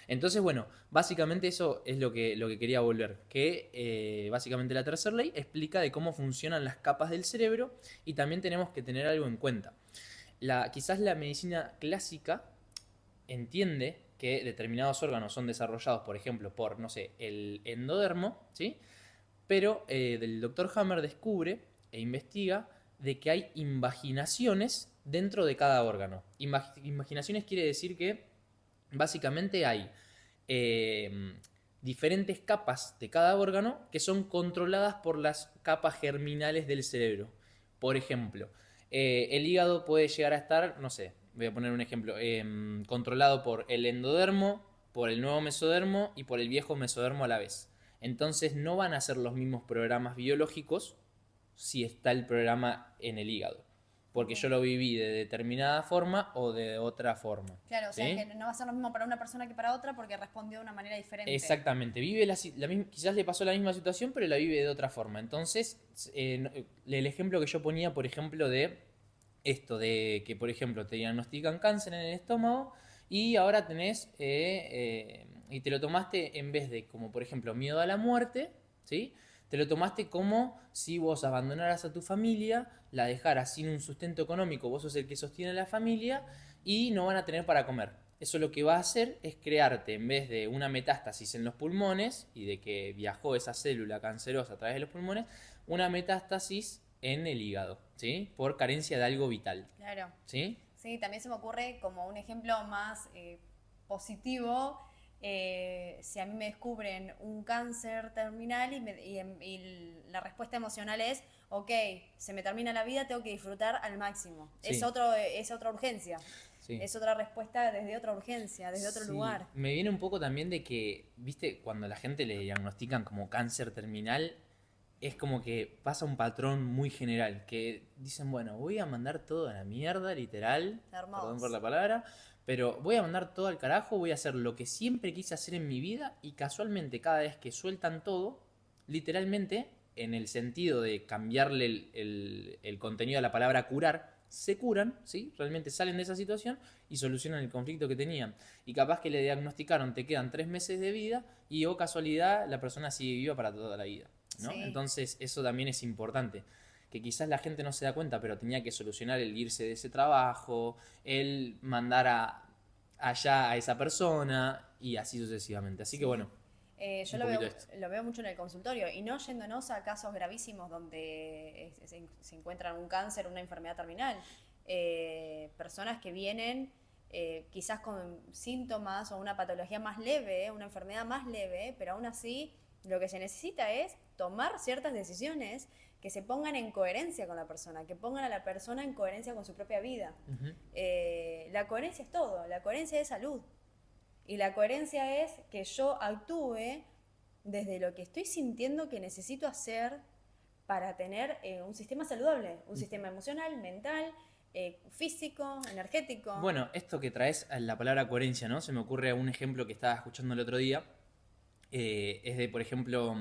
Entonces, bueno, básicamente eso es lo que quería volver, que básicamente la tercera ley explica de cómo funcionan las capas del cerebro, y también tenemos que tener algo en cuenta. Quizás la medicina clásica entiende que determinados órganos son desarrollados, por ejemplo, por, no sé, el endodermo, ¿sí? Pero el doctor Hammer descubre e investiga de que hay invaginaciones dentro de cada órgano. Invaginaciones quiere decir que básicamente hay diferentes capas de cada órgano que son controladas por las capas germinales del cerebro. Por ejemplo, el hígado puede llegar a estar, no sé, voy a poner un ejemplo, controlado por el endodermo, por el nuevo mesodermo y por el viejo mesodermo a la vez. Entonces no van a ser los mismos programas biológicos si está el programa en el hígado. Porque yo lo viví de determinada forma o de otra forma. Claro, o ¿sí? sea, que no va a ser lo mismo para una persona que para otra porque respondió de una manera diferente. Vive quizás le pasó la misma situación, pero la vive de otra forma. Entonces, el ejemplo que yo ponía, por ejemplo, de esto, de que, por ejemplo, te diagnostican cáncer en el estómago y ahora tenés, y te lo tomaste en vez de, como por ejemplo, miedo a la muerte, ¿sí? Te lo tomaste como si vos abandonaras a tu familia, la dejaras sin un sustento económico, vos sos el que sostiene a la familia y no van a tener para comer. Eso lo que va a hacer es crearte, en vez de una metástasis en los pulmones y de que viajó esa célula cancerosa a través de los pulmones, una metástasis en el hígado, ¿sí? Por carencia de algo vital, Claro. ¿sí? Sí, también se me ocurre como un ejemplo más positivo. Si a mí me descubren un cáncer terminal y la respuesta emocional es, ok, se me termina la vida, tengo que disfrutar al máximo. Sí, Es otra urgencia. sí. Es otra respuesta desde otra urgencia, desde otro Sí, lugar. me viene un poco también de que, viste, cuando a la gente le diagnostican como cáncer terminal, es como que pasa un patrón muy general, que dicen, bueno, voy a mandar todo a la mierda, literal, perdón por Hermoso. la palabra, pero voy a mandar todo al carajo, voy a hacer lo que siempre quise hacer en mi vida y casualmente cada vez que sueltan todo, literalmente, en el sentido de cambiarle el contenido a la palabra curar, se curan, ¿sí? Realmente salen de esa situación y solucionan el conflicto que tenían. Y capaz que le diagnosticaron, te quedan 3 meses de vida y o casualidad la persona sigue viva para toda la vida, ¿no? Sí. Entonces eso también es importante, que quizás la gente no se da cuenta, pero tenía que solucionar el irse de ese trabajo, el mandar allá a esa persona y así sucesivamente. Así que Sí. bueno, Yo un poquito esto. lo veo mucho en el consultorio y no yéndonos a casos gravísimos donde se encuentran un cáncer, una enfermedad terminal. Personas que vienen quizás con síntomas o una patología más leve, una enfermedad más leve, pero aún así lo que se necesita es tomar ciertas decisiones que se pongan en coherencia con la persona, que pongan a la persona en coherencia con su propia vida. Ujú. La coherencia es todo, la coherencia es salud. Y la coherencia es que yo actúe desde lo que estoy sintiendo que necesito hacer para tener un sistema saludable, un sistema emocional, mental, físico, energético. Bueno, esto que traes a la palabra coherencia, ¿no? Se me ocurre un ejemplo que estaba escuchando el otro día. Es de, por ejemplo,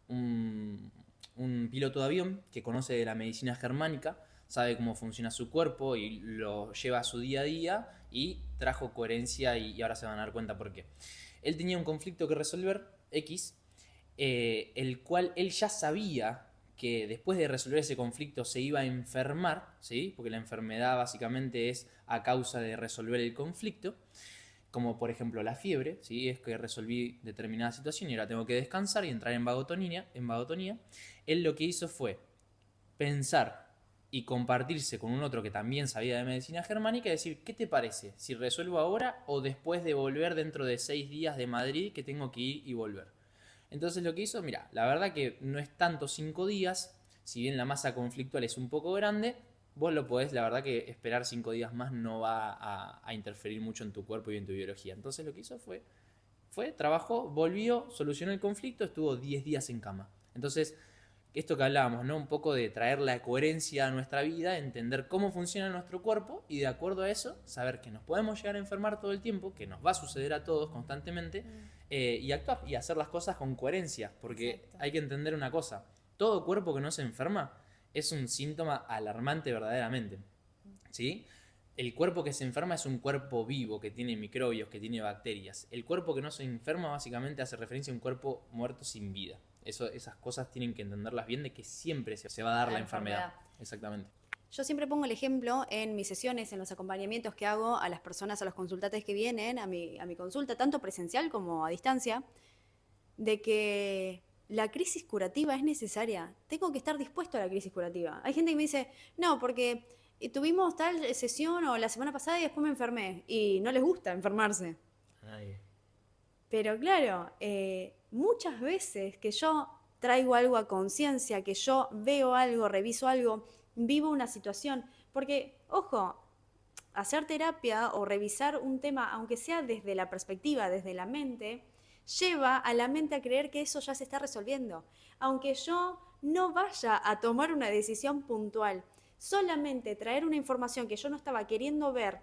un, un piloto de avión que conoce de la medicina germánica, sabe cómo funciona su cuerpo y lo lleva a su día a día y trajo coherencia y ahora se van a dar cuenta por qué. Él tenía un conflicto que resolver, X, el cual él ya sabía que después de resolver ese conflicto se iba a enfermar, ¿sí? Porque la enfermedad básicamente es a causa de resolver el conflicto, como por ejemplo la fiebre, ¿sí? Es que resolví determinada situación y ahora tengo que descansar y entrar en vagotonía. Él lo que hizo fue pensar y compartirse con un otro que también sabía de medicina germánica y decir, ¿qué te parece? Si resuelvo ahora o después de volver dentro de 6 días de Madrid que tengo que ir y volver. Entonces lo que hizo, mira, la verdad que no es tanto 5 días, si bien la masa conflictual es un poco grande, vos lo podés, la verdad que esperar 5 días más no va a interferir mucho en tu cuerpo y en tu biología. Entonces lo que hizo fue trabajó, volvió, solucionó el conflicto, estuvo 10 días en cama. Entonces, esto que hablábamos, ¿no? Un poco de traer la coherencia a nuestra vida, entender cómo funciona nuestro cuerpo y de acuerdo a eso, saber que nos podemos llegar a enfermar todo el tiempo, que nos va a suceder a todos constantemente, y actuar y hacer las cosas con coherencia, porque Exacto. hay que entender una cosa, todo cuerpo que no se enferma es un síntoma alarmante verdaderamente, ¿sí? El cuerpo que se enferma es un cuerpo vivo, que tiene microbios, que tiene bacterias. El cuerpo que no se enferma básicamente hace referencia a un cuerpo muerto sin vida. Esas cosas tienen que entenderlas bien de que siempre se va a dar la enfermedad. Exactamente. Yo siempre pongo el ejemplo en mis sesiones, en los acompañamientos que hago a las personas, a los consultantes que vienen a mi consulta, tanto presencial como a distancia, de que la crisis curativa es necesaria. Tengo que estar dispuesto a la crisis curativa. Hay gente que me dice, no, porque tuvimos tal sesión o la semana pasada y después me enfermé. Y no les gusta enfermarse. Ay. Pero claro, muchas veces que yo traigo algo a conciencia, que yo veo algo, reviso algo, vivo una situación, porque, ojo, hacer terapia o revisar un tema, aunque sea desde la perspectiva, desde la mente, lleva a la mente a creer que eso ya se está resolviendo. Aunque yo no vaya a tomar una decisión puntual, solamente traer una información que yo no estaba queriendo ver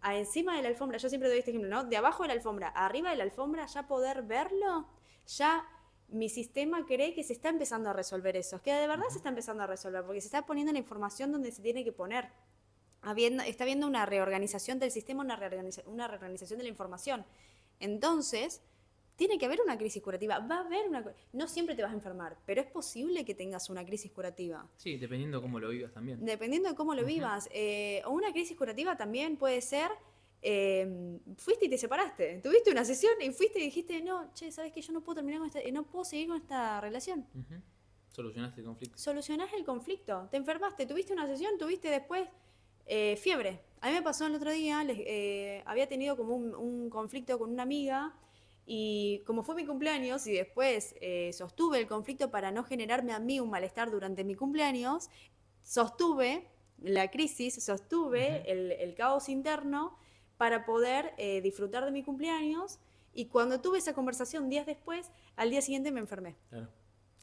a encima de la alfombra, yo siempre doy este ejemplo, ¿no? De abajo de la alfombra, arriba de la alfombra, ya poder verlo, ya mi sistema cree que se está empezando a resolver eso, que de verdad se está empezando a resolver, porque se está poniendo la información donde se tiene que poner. Está habiendo una reorganización del sistema, una reorganización de la información. Entonces, tiene que haber una crisis curativa. Va a haber una... No siempre te vas a enfermar, pero es posible que tengas una crisis curativa. Sí, dependiendo cómo lo vivas también. Dependiendo de cómo lo vivas. O una crisis curativa también puede ser... fuiste y te separaste. Tuviste una sesión y fuiste y dijiste, no, che, ¿sabes qué? Yo no puedo terminar con esta... no puedo seguir con esta relación. Solucionaste el conflicto. Solucionás el conflicto. Te enfermaste, tuviste una sesión, tuviste después fiebre. A mí me pasó el otro día, había tenido como un conflicto con una amiga y como fue mi cumpleaños y después sostuve el conflicto para no generarme a mí un malestar durante mi cumpleaños, sostuve la crisis, sostuve el caos interno para poder disfrutar de mi cumpleaños y cuando tuve esa conversación días después, al día siguiente me enfermé. Claro,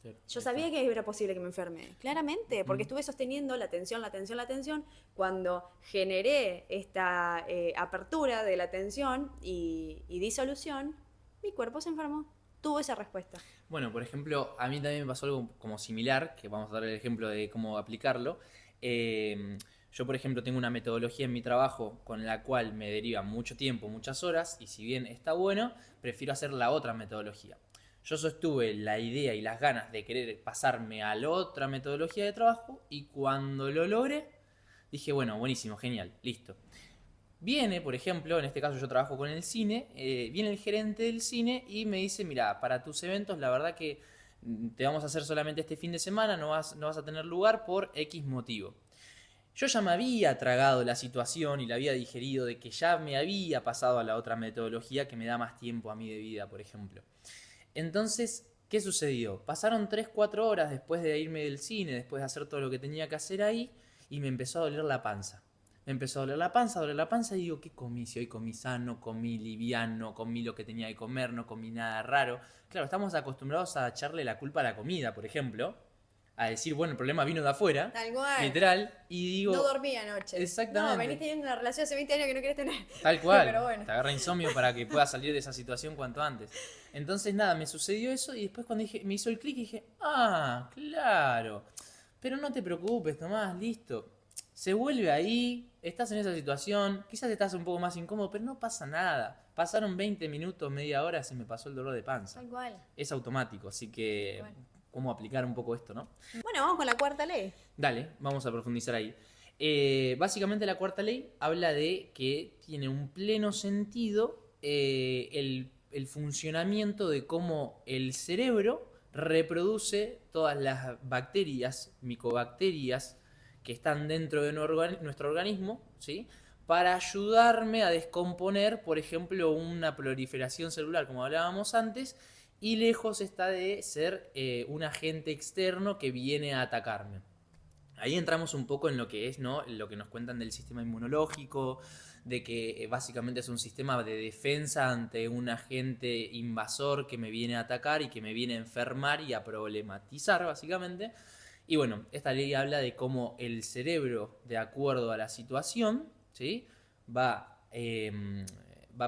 claro. Yo sabía que era posible que me enferme, claramente, porque estuve sosteniendo la tensión, la tensión, la tensión. Cuando generé esta apertura de la tensión y disolución, mi cuerpo se enfermó. Tuvo esa respuesta. Bueno, por ejemplo, a mí también me pasó algo como similar, que vamos a dar el ejemplo de cómo aplicarlo. Yo, por ejemplo, tengo una metodología en mi trabajo con la cual me deriva mucho tiempo, muchas horas, y si bien está bueno, prefiero hacer la otra metodología. Yo sostuve la idea y las ganas de querer pasarme a la otra metodología de trabajo y cuando lo logré, dije, bueno, buenísimo, genial, listo. Viene, por ejemplo, en este caso yo trabajo con el cine, viene el gerente del cine y me dice, mira, para tus eventos la verdad que te vamos a hacer solamente este fin de semana, no vas a tener lugar por X motivo. Yo ya me había tragado la situación y la había digerido de que ya me había pasado a la otra metodología que me da más tiempo a mí de vida, por ejemplo. Entonces, ¿qué sucedió? Pasaron 3-4 horas después de irme del cine, después de hacer todo lo que tenía que hacer ahí, y me empezó a doler la panza. Me empezó a doler la panza y digo, ¿qué comí? Si hoy comí sano, comí liviano, comí lo que tenía que comer, no comí nada raro. Claro, estamos acostumbrados a echarle la culpa a la comida, por ejemplo, a decir, bueno, el problema vino de afuera, Tal cual. literal, y digo... No dormí anoche. Exactamente. No, venís teniendo una relación hace 20 años que no querés tener. Tal cual, Pero bueno. te agarra insomnio para que puedas salir de esa situación cuanto antes. Entonces nada, me sucedió eso y después cuando me hizo el clic dije, ah, claro, pero no te preocupes, Tomás, listo. Se vuelve ahí, estás en esa situación, quizás estás un poco más incómodo, pero no pasa nada. Pasaron 20 minutos, media hora, se me pasó el dolor de panza. Tal cual. Es automático, así que Bueno. cómo aplicar un poco esto, ¿no? Bueno, vamos con la cuarta ley. Dale, vamos a profundizar ahí. Básicamente la cuarta ley habla de que tiene un pleno sentido el funcionamiento de cómo el cerebro reproduce todas las bacterias, micobacterias que están dentro de nuestro organismo, ¿sí? Para ayudarme a descomponer, por ejemplo, una proliferación celular, como hablábamos antes, y lejos está de ser un agente externo que viene a atacarme. Ahí entramos un poco en lo que es, ¿no? Lo que nos cuentan del sistema inmunológico, de que básicamente es un sistema de defensa ante un agente invasor que me viene a atacar y que me viene a enfermar y a problematizar, básicamente. Y bueno, esta ley habla de cómo el cerebro, de acuerdo a la situación, ¿sí? va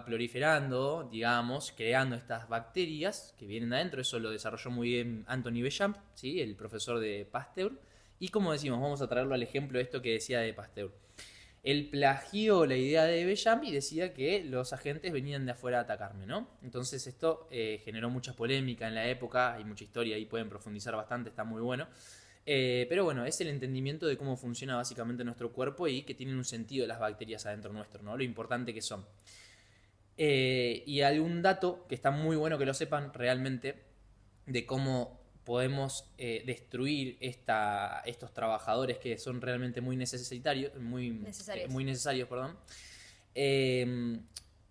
proliferando, digamos, creando estas bacterias que vienen de adentro. Eso lo desarrolló muy bien Anthony Béchamp, ¿sí? El profesor de Pasteur. Y como decimos, vamos a traerlo al ejemplo de esto que decía de Pasteur. Él plagió la idea de Béchamp y decía que los agentes venían de afuera a atacarme, ¿no? Entonces esto generó mucha polémica en la época, hay mucha historia ahí, pueden profundizar bastante, está muy bueno. Pero bueno, es el entendimiento de cómo funciona básicamente nuestro cuerpo y que tienen un sentido las bacterias adentro nuestro, ¿no? Lo importante que son. Y algún dato que está muy bueno que lo sepan realmente de cómo podemos destruir estos trabajadores que son realmente muy necesarios, muy necesarios, perdón.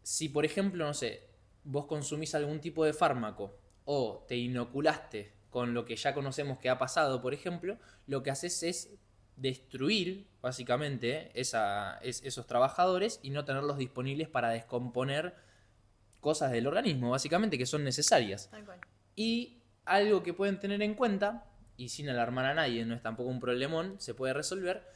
Si por ejemplo, no sé, vos consumís algún tipo de fármaco o te inoculaste con lo que ya conocemos que ha pasado, por ejemplo, lo que haces es destruir básicamente esos trabajadores y no tenerlos disponibles para descomponer cosas del organismo, básicamente, que son necesarias. Tal cual. Y algo que pueden tener en cuenta, y sin alarmar a nadie, no es tampoco un problemón, se puede resolver,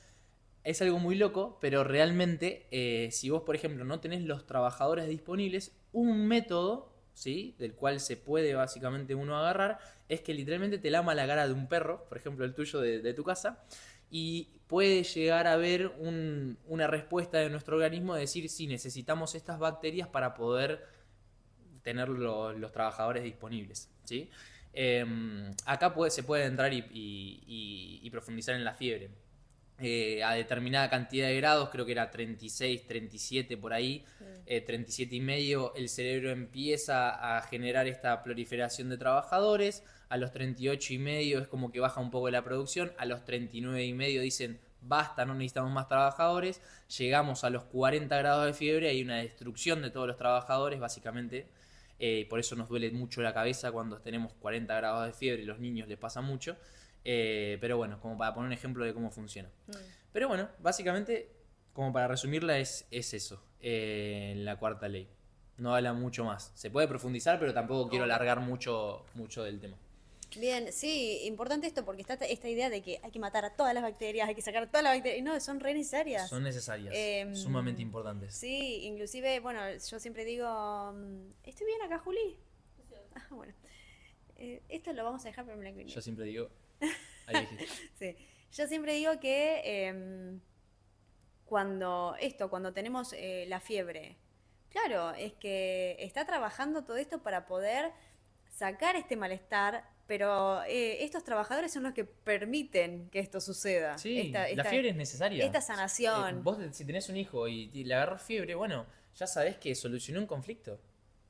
es algo muy loco, pero realmente si vos, por ejemplo, no tenés los trabajadores disponibles, un método, ¿sí? Del cual se puede básicamente uno agarrar, es que literalmente te lama la cara de un perro, por ejemplo el tuyo de tu casa, y puede llegar a haber una respuesta de nuestro organismo de decir, sí, necesitamos estas bacterias para poder tener los trabajadores disponibles, ¿sí? Acá se puede entrar y profundizar en la fiebre. A determinada cantidad de grados, creo que era 36, 37 por ahí, 37 y medio, el cerebro empieza a generar esta proliferación de trabajadores, a los 38,5 es como que baja un poco la producción, a los 39,5 dicen basta, no necesitamos más trabajadores, llegamos a los 40 grados de fiebre, hay una destrucción de todos los trabajadores básicamente, por eso nos duele mucho la cabeza cuando tenemos 40 grados de fiebre y los niños les pasa mucho, pero bueno, como para poner un ejemplo de cómo funciona. Pero bueno, básicamente, como para resumirla, es eso, la cuarta ley. No habla mucho más. Se puede profundizar, pero tampoco quiero alargar mucho del tema. Bien, sí, importante esto porque está esta idea de que hay que matar a todas las bacterias, hay que sacar todas las bacterias. Y no, son re necesarias. Son necesarias, sumamente importantes. Sí, inclusive, bueno, yo siempre digo, ¿estoy bien acá, Juli? Ah, bueno. Esto lo vamos a dejar para blanco y negro. Yo siempre digo, ahí dijiste. Sí, yo siempre digo que cuando tenemos la fiebre, claro, es que está trabajando todo esto para poder sacar este malestar, pero estos trabajadores son los que permiten que esto suceda. Sí, la fiebre es necesaria. Esta sanación. Vos si tenés un hijo y le agarrás fiebre, bueno, ya sabés que solucionó un conflicto.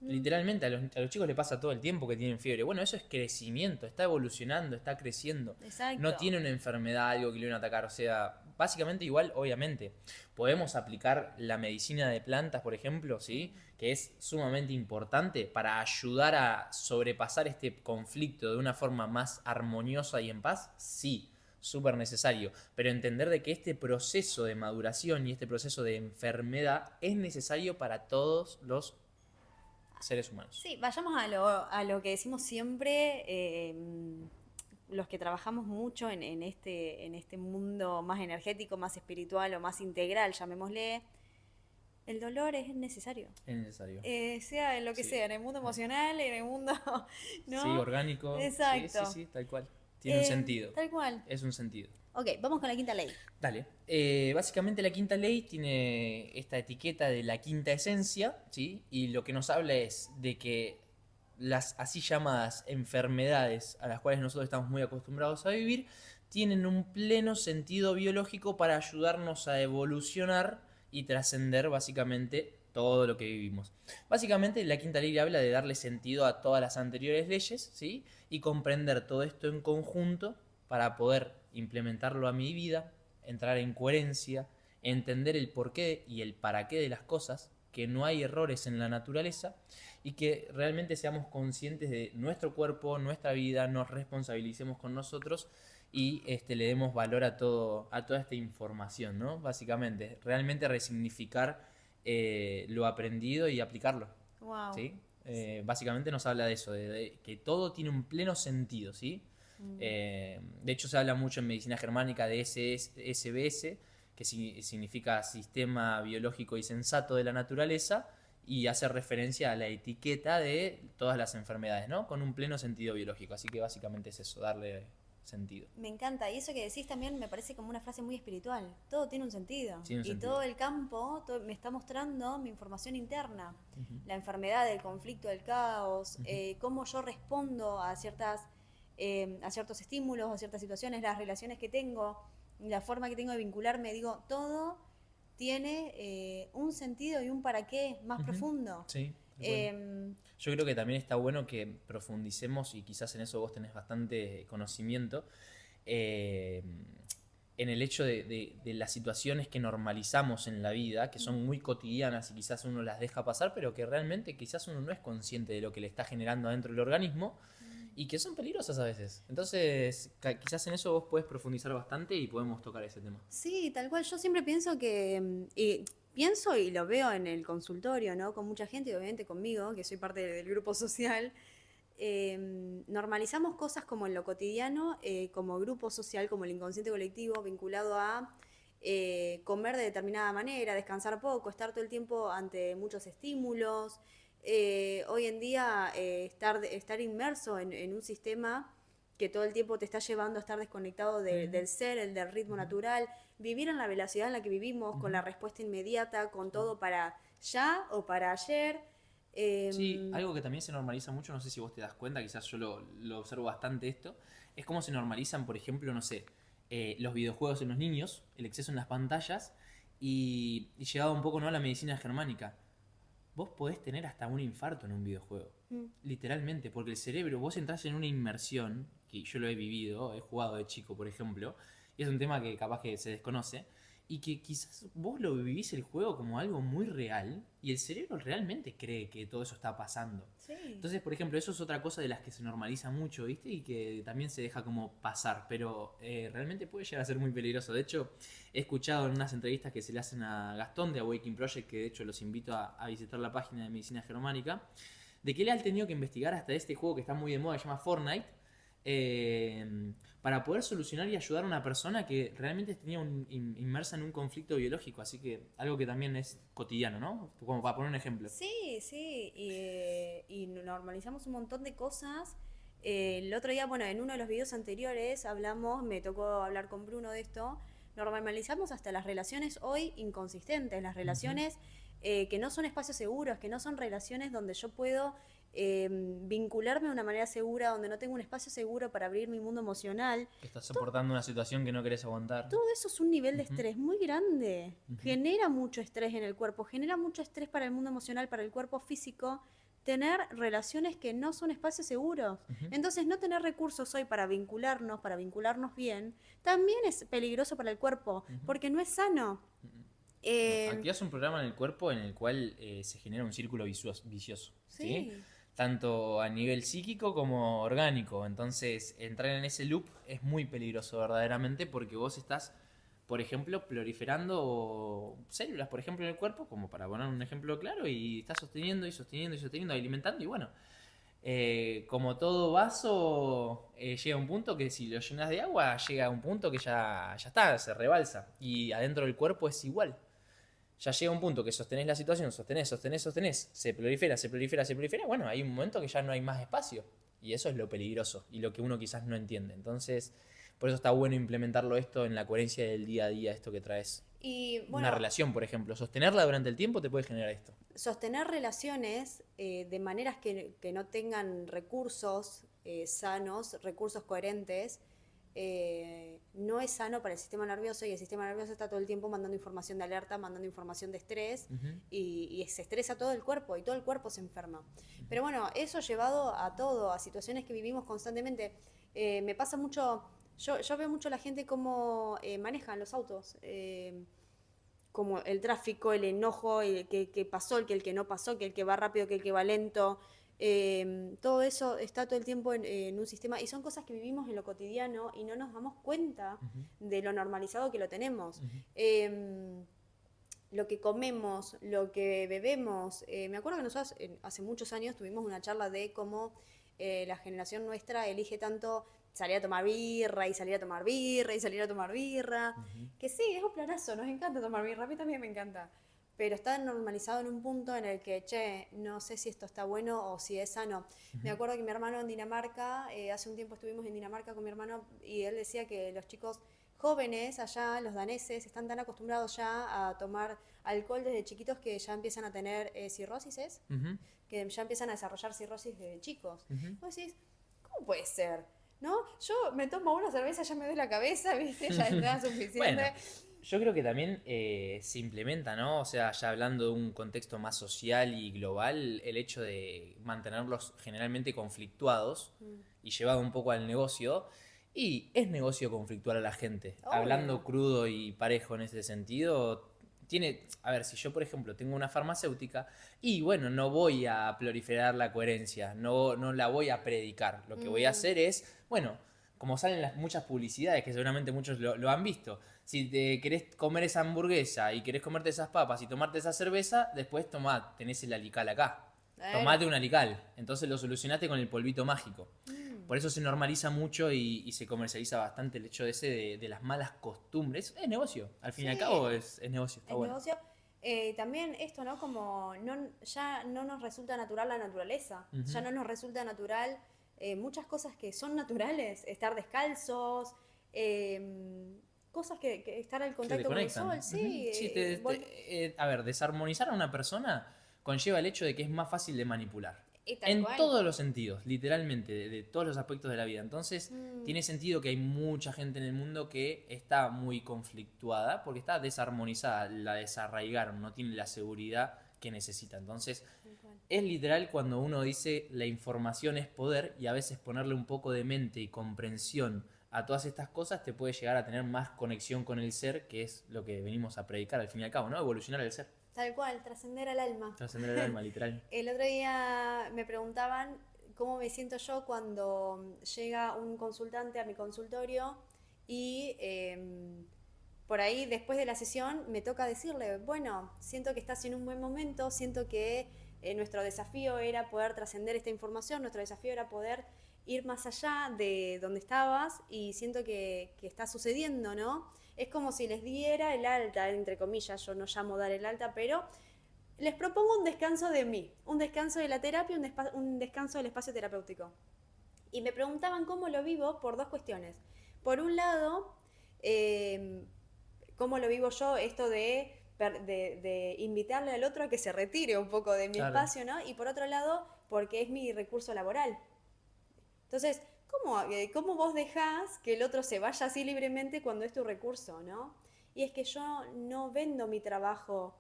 Literalmente, a los chicos les pasa todo el tiempo que tienen fiebre. Bueno, eso es crecimiento, está evolucionando, está creciendo. Exacto. No tiene una enfermedad, algo que le viene a atacar. O sea, básicamente igual, obviamente. Podemos aplicar la medicina de plantas, por ejemplo, ¿sí? Que es sumamente importante para ayudar a sobrepasar este conflicto de una forma más armoniosa y en paz, sí. Súper necesario, pero entender de que este proceso de maduración y este proceso de enfermedad es necesario para todos los seres humanos. Sí, vayamos a lo que decimos siempre, los que trabajamos mucho en este mundo más energético, más espiritual o más integral, llamémosle. El dolor es necesario. Es necesario. Sea en lo que sea, en el mundo emocional, en el mundo, ¿no? Sí, orgánico. Exacto. Sí, tal cual. Tiene un sentido. Tal cual. Es un sentido. Ok, vamos con la quinta ley. Dale. Básicamente la quinta ley tiene esta etiqueta de la quinta esencia, ¿sí? Y lo que nos habla es de que las así llamadas enfermedades a las cuales nosotros estamos muy acostumbrados a vivir tienen un pleno sentido biológico para ayudarnos a evolucionar y trascender básicamente todo lo que vivimos. Básicamente la quinta ley habla de darle sentido a todas las anteriores leyes, ¿sí? Y comprender todo esto en conjunto para poder implementarlo a mi vida, entrar en coherencia, entender el porqué y el para qué de las cosas, que no hay errores en la naturaleza y que realmente seamos conscientes de nuestro cuerpo, nuestra vida, nos responsabilicemos con nosotros y le demos valor a toda esta información, ¿no? Básicamente, realmente resignificar lo aprendido y aplicarlo. Wow. ¿Sí? Básicamente nos habla de eso, de que todo tiene un pleno sentido, ¿sí? De hecho se habla mucho en medicina germánica de SBS, que significa Sistema Biológico y Sensato de la Naturaleza, y hace referencia a la etiqueta de todas las enfermedades, ¿no? Con un pleno sentido biológico, así que básicamente es eso, darle sentido. Me encanta, y eso que decís también me parece como una frase muy espiritual. Todo tiene un sentido. Tiene un y sentido. todo el campo me está mostrando mi información interna. La enfermedad, el conflicto, el caos, cómo yo respondo a ciertos estímulos, a ciertas situaciones, las relaciones que tengo, la forma que tengo de vincularme. Digo, todo tiene un sentido y un para qué más profundo. Sí. Bueno. Yo creo que también está bueno que profundicemos, y quizás en eso vos tenés bastante conocimiento, en el hecho de las situaciones que normalizamos en la vida, que son muy cotidianas y quizás uno las deja pasar, pero que realmente quizás uno no es consciente de lo que le está generando adentro del organismo y que son peligrosas a veces. Entonces, quizás en eso vos podés profundizar bastante y podemos tocar ese tema. Sí, tal cual. Yo siempre pienso que... pienso y lo veo en el consultorio, ¿no? Con mucha gente y obviamente conmigo, que soy parte del grupo social. Normalizamos cosas como en lo cotidiano, como grupo social, como el inconsciente colectivo, vinculado a comer de determinada manera, descansar poco, estar todo el tiempo ante muchos estímulos. Hoy en día estar inmerso en un sistema que todo el tiempo te está llevando a estar desconectado del ser, el del ritmo natural, vivir en la velocidad en la que vivimos, con la respuesta inmediata, con todo para ya o para ayer. Sí, algo que también se normaliza mucho, no sé si vos te das cuenta, quizás yo lo observo bastante esto, es cómo se normalizan, por ejemplo, no sé, los videojuegos en los niños, el exceso en las pantallas y llegado un poco, ¿no?, a la medicina germánica. Vos podés tener hasta un infarto en un videojuego. Mm. Literalmente, porque el cerebro, vos entras en una inmersión, que yo lo he vivido, he jugado de chico, por ejemplo, y es un tema que capaz que se desconoce, y que quizás vos lo vivís el juego como algo muy real, y el cerebro realmente cree que todo eso está pasando. Sí. Entonces, por ejemplo, eso es otra cosa de las que se normaliza mucho, ¿viste? Y que también se deja como pasar, pero realmente puede llegar a ser muy peligroso. De hecho, he escuchado en unas entrevistas que se le hacen a Gastón de Awakening Project, que de hecho los invito a visitar la página de Medicina Germánica, de que él ha tenido que investigar hasta este juego que está muy de moda, que se llama Fortnite, para poder solucionar y ayudar a una persona que realmente tenía inmersa en un conflicto biológico, así que algo que también es cotidiano, ¿no? Como para poner un ejemplo. Sí, sí, y normalizamos un montón de cosas. El otro día, bueno, en uno de los videos anteriores hablamos, me tocó hablar con Bruno de esto, normalizamos hasta las relaciones hoy inconsistentes, las Ujú. relaciones que no son espacios seguros, que no son relaciones donde yo puedo vincularme de una manera segura, donde no tengo un espacio seguro para abrir mi mundo emocional. Que estás soportando una situación que no querés aguantar. Todo eso es un nivel de Ujú, estrés muy grande. ujú. Genera mucho estrés en el cuerpo, genera mucho estrés para el mundo emocional, para el cuerpo físico, tener relaciones que no son espacios seguros. Ujú, Entonces, no tener recursos hoy para vincularnos bien, también es peligroso para el cuerpo, ujú, porque no es sano. ujú. No, Eh, activas un programa en el cuerpo en el cual se genera un círculo vicioso, ¿sí? sí. Tanto a nivel psíquico como orgánico. Entonces, entrar en ese loop es muy peligroso verdaderamente porque vos estás, por ejemplo, proliferando células, por ejemplo, en el cuerpo, como para poner un ejemplo claro, y estás sosteniendo y sosteniendo y sosteniendo, alimentando, y bueno, como todo vaso, llega a un punto que si lo llenas de agua, llega a un punto que ya está, se rebalsa. Y adentro del cuerpo es igual. Ya llega un punto que sostenés la situación, sostenés, se prolifera, se prolifera, se prolifera. Bueno, hay un momento que ya no hay más espacio. Y eso es lo peligroso y lo que uno quizás no entiende. Entonces, por eso está bueno implementarlo esto en la coherencia del día a día, esto que traes. Y Una bueno, relación, por ejemplo, sostenerla durante el tiempo te puede generar esto. sostener relaciones de maneras que no tengan recursos sanos, recursos coherentes, no es sano para el sistema nervioso y el sistema nervioso está todo el tiempo mandando información de alerta, mandando información de estrés Ujú, y se estresa todo el cuerpo y todo el cuerpo se enferma. Pero bueno, eso llevado a todo, a situaciones que vivimos constantemente. Me pasa mucho, yo veo mucho la gente cómo manejan los autos. Como el tráfico, el enojo, el que pasó, el que no pasó, que el que va rápido, que el que va lento. Todo eso está todo el tiempo en un sistema y son cosas que vivimos en lo cotidiano y no nos damos cuenta ujú, de lo normalizado que lo tenemos. ujú, Lo que comemos, lo que bebemos. Me acuerdo que nosotros hace muchos años tuvimos una charla de cómo la generación nuestra elige tanto salir a tomar birra y salir a tomar birra y salir a tomar birra. ujú, Que sí, es un planazo, nos encanta tomar birra, a mí también me encanta. Pero está normalizado en un punto en el que, che, no sé si esto está bueno o si es sano. Me ujú. acuerdo que mi hermano en Dinamarca, hace un tiempo estuvimos en Dinamarca con mi hermano y él decía que los chicos jóvenes allá, los daneses, están tan acostumbrados ya a tomar alcohol desde chiquitos que ya empiezan a tener cirrosis, ¿es? Ujú, Que ya empiezan a desarrollar cirrosis desde chicos. ujú. Vos decís, ¿cómo puede ser? ¿No? Yo me tomo una cerveza, ya me doy la cabeza, ¿viste? Ya es Bueno, suficiente. yo creo que también se implementa, ¿no? O sea, ya hablando de un contexto más social y global, el hecho de mantenerlos generalmente conflictuados Mm, y llevado un poco al negocio. Y es negocio conflictuar a la gente. obvio. Hablando crudo y parejo en ese sentido, tiene, a ver, si yo por ejemplo tengo una farmacéutica y bueno, no voy a proliferar la coherencia, no la voy a predicar. Lo que voy a Mm, hacer es, bueno, como salen muchas publicidades, que seguramente muchos lo han visto, si te querés comer esa hamburguesa y querés comerte esas papas y tomarte esa cerveza, después tomá, tenés el alical acá. claro. Tomate un alical. Entonces lo solucionaste con el polvito mágico. Mm, Por eso se normaliza mucho y se comercializa bastante el hecho de ese de las malas costumbres. Es negocio, al fin y al sí, cabo es negocio, está es bueno. negocio. También esto, ¿no? Como no, ya no nos resulta natural la naturaleza, ya Ujú, no nos resulta natural muchas cosas que son naturales, estar descalzos, cosas que estar al que te contacto con el sol, conectan. Ujú. sí. Sí, a ver, desarmonizar a una persona conlleva el hecho de que es más fácil de manipular. Y tal En cual. todos los sentidos, literalmente, de todos los aspectos de la vida. Entonces, Mm, tiene sentido que hay mucha gente en el mundo que está muy conflictuada porque está desarmonizada, la desarraigaron, no tiene la seguridad que necesita. Entonces, tal cual. Es literal cuando uno dice la información es poder, y a veces ponerle un poco de mente y comprensión a todas estas cosas te puede llegar a tener más conexión con el ser, que es lo que venimos a predicar al fin y al cabo, ¿no? Evolucionar el ser, Tal cual, trascender al alma. trascender el alma, literal. El otro día me preguntaban cómo me siento yo cuando llega un consultante a mi consultorio y por ahí después de la sesión me toca decirle, bueno, siento que estás en un buen momento, siento que nuestro desafío era poder trascender esta información, nuestro desafío era poder ir más allá de donde estabas y siento que está sucediendo, ¿no? Es como si les diera el alta, entre comillas, yo no llamo dar el alta, pero les propongo un descanso de mí, un descanso de la terapia, un descanso del espacio terapéutico. Y me preguntaban cómo lo vivo por dos cuestiones. Por un lado, eh, cómo lo vivo yo, esto de invitarle al otro a que se retire un poco de mi Claro. espacio, ¿no? Y por otro lado, porque es mi recurso laboral. Entonces, ¿cómo vos dejás que el otro se vaya así libremente cuando es tu recurso, ¿no? Y es que yo no vendo mi trabajo.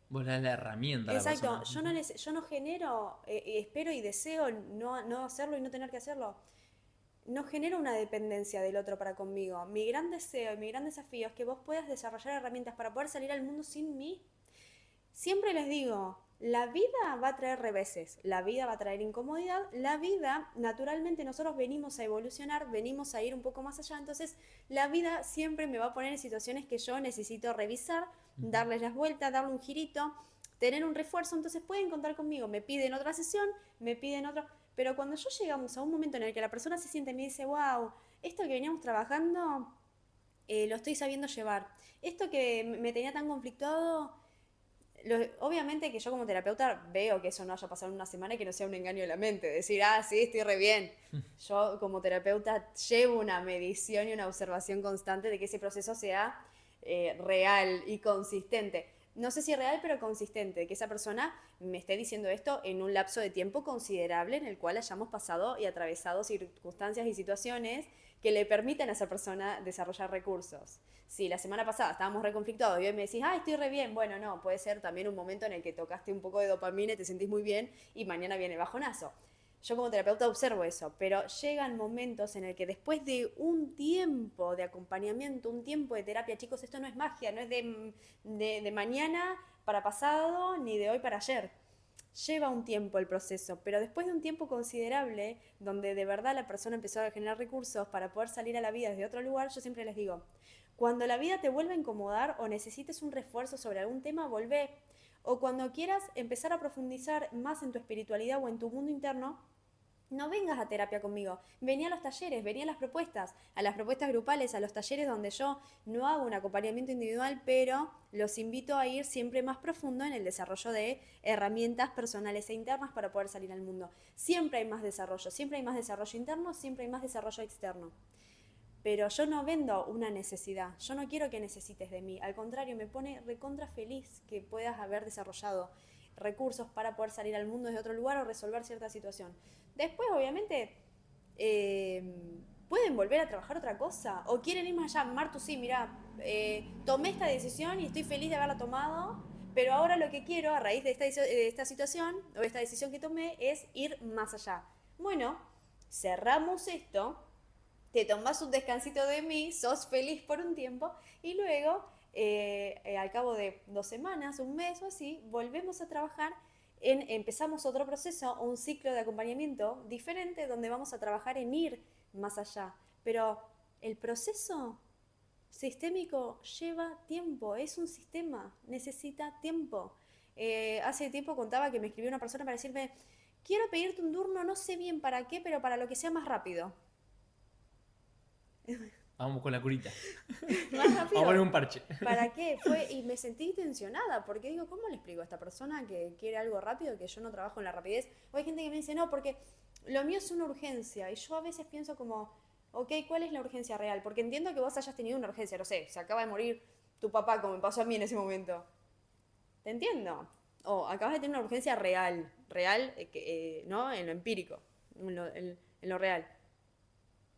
Vos le das la herramienta a la Exacto, persona. yo no genero, espero y deseo no hacerlo y no tener que hacerlo. No genero una dependencia del otro para conmigo. Mi gran deseo y mi gran desafío es que vos puedas desarrollar herramientas para poder salir al mundo sin mí. Siempre les digo, la vida va a traer reveses, la vida va a traer incomodidad, la vida, naturalmente nosotros venimos a evolucionar, venimos a ir un poco más allá, entonces la vida siempre me va a poner en situaciones que yo necesito revisar, Ujú. darles las vueltas, darle un girito, tener un refuerzo, entonces pueden contar conmigo, me piden otra sesión, me piden otro, pero cuando yo llegamos a un momento en el que la persona se siente y me dice, wow, esto que veníamos trabajando lo estoy sabiendo llevar, esto que me tenía tan conflictuado obviamente que yo como terapeuta veo que eso no haya pasado en una semana y que no sea un engaño de la mente, decir, ah, sí, estoy re bien. Yo como terapeuta llevo una medición y una observación constante de que ese proceso sea real y consistente. No sé si real, pero consistente, que esa persona me esté diciendo esto en un lapso de tiempo considerable en el cual hayamos pasado y atravesado circunstancias y situaciones que le permitan a esa persona desarrollar recursos. Si la semana pasada estábamos reconflictados y hoy me decís, ah, estoy re bien, bueno, no, puede ser también un momento en el que tocaste un poco de dopamina y te sentís muy bien y mañana viene el bajonazo. Yo como terapeuta observo eso, pero llegan momentos en el que después de un tiempo de acompañamiento, un tiempo de terapia, chicos, esto no es magia, no es de mañana para pasado ni de hoy para ayer. Lleva un tiempo el proceso, pero después de un tiempo considerable, donde de verdad la persona empezó a generar recursos para poder salir a la vida desde otro lugar, yo siempre les digo, cuando la vida te vuelva a incomodar o necesites un refuerzo sobre algún tema, volvé. O cuando quieras empezar a profundizar más en tu espiritualidad o en tu mundo interno, no vengas a terapia conmigo, vení a los talleres, vení a las propuestas grupales, a los talleres donde yo no hago un acompañamiento individual, pero los invito a ir siempre más profundo en el desarrollo de herramientas personales e internas para poder salir al mundo. Siempre hay más desarrollo, siempre hay más desarrollo interno, siempre hay más desarrollo externo. Pero yo no vendo una necesidad, yo no quiero que necesites de mí, al contrario, me pone recontra feliz que puedas haber desarrollado recursos para poder salir al mundo desde otro lugar o resolver cierta situación. Después, obviamente, eh, pueden volver a trabajar otra cosa o quieren ir más allá. Martu, sí, mira, tomé esta decisión y estoy feliz de haberla tomado, pero ahora lo que quiero a raíz de esta situación o de esta decisión que tomé es ir más allá. Bueno, cerramos esto, te tomás un descansito de mí, sos feliz por un tiempo y luego, al cabo de 2 semanas, un mes o así, volvemos a trabajar empezamos otro proceso, un ciclo de acompañamiento diferente donde vamos a trabajar en ir más allá. Pero el proceso sistémico lleva tiempo, es un sistema, necesita tiempo. Hace tiempo contaba que me escribió una persona para decirme, quiero pedirte un turno, no sé bien para qué, pero para lo que sea más rápido. Vamos con la curita. Más Vamos a poner rápido. un parche. ¿Para qué? Y me sentí tensionada, porque digo, ¿cómo le explico a esta persona que quiere algo rápido, que yo no trabajo en la rapidez? O hay gente que me dice, no, porque lo mío es una urgencia. Y yo a veces pienso como, ok, ¿cuál es la urgencia real? Porque entiendo que vos hayas tenido una urgencia, no sé, se acaba de morir tu papá, como me pasó a mí en ese momento. ¿Te entiendo? O acabas de tener una urgencia real, real, ¿no? En lo empírico, en lo real.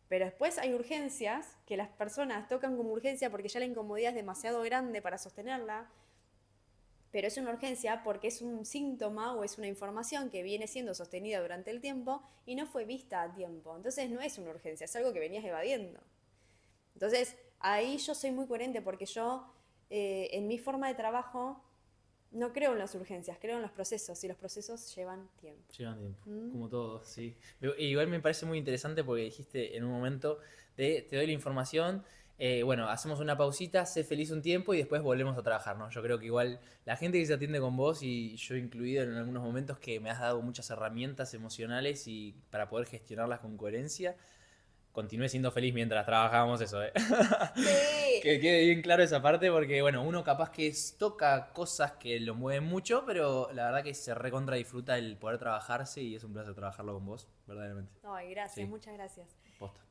Pero después hay urgencias que las personas tocan como urgencia porque ya la incomodidad es demasiado grande para sostenerla. pero es una urgencia porque es un síntoma o es una información que viene siendo sostenida durante el tiempo y no fue vista a tiempo. Entonces no es una urgencia, es algo que venías evadiendo. Entonces ahí yo soy muy coherente porque yo en mi forma de trabajo no creo en las urgencias, creo en los procesos y los procesos llevan tiempo. Llevan tiempo, como todo, sí. Igual me parece muy interesante porque dijiste en un momento de te doy la información, bueno, hacemos una pausita, sé feliz un tiempo y después volvemos a trabajar, ¿no? Yo creo que igual la gente que se atiende con vos y yo incluido en algunos momentos que me has dado muchas herramientas emocionales y para poder gestionarlas con coherencia, continué siendo feliz mientras trabajábamos eso, ¿eh? Sí. Que quede bien claro esa parte porque, bueno, uno capaz que toca cosas que lo mueven mucho, pero la verdad que se recontra disfruta el poder trabajarse y es un placer trabajarlo con vos, verdaderamente. Ay, gracias, Sí, muchas gracias. posta.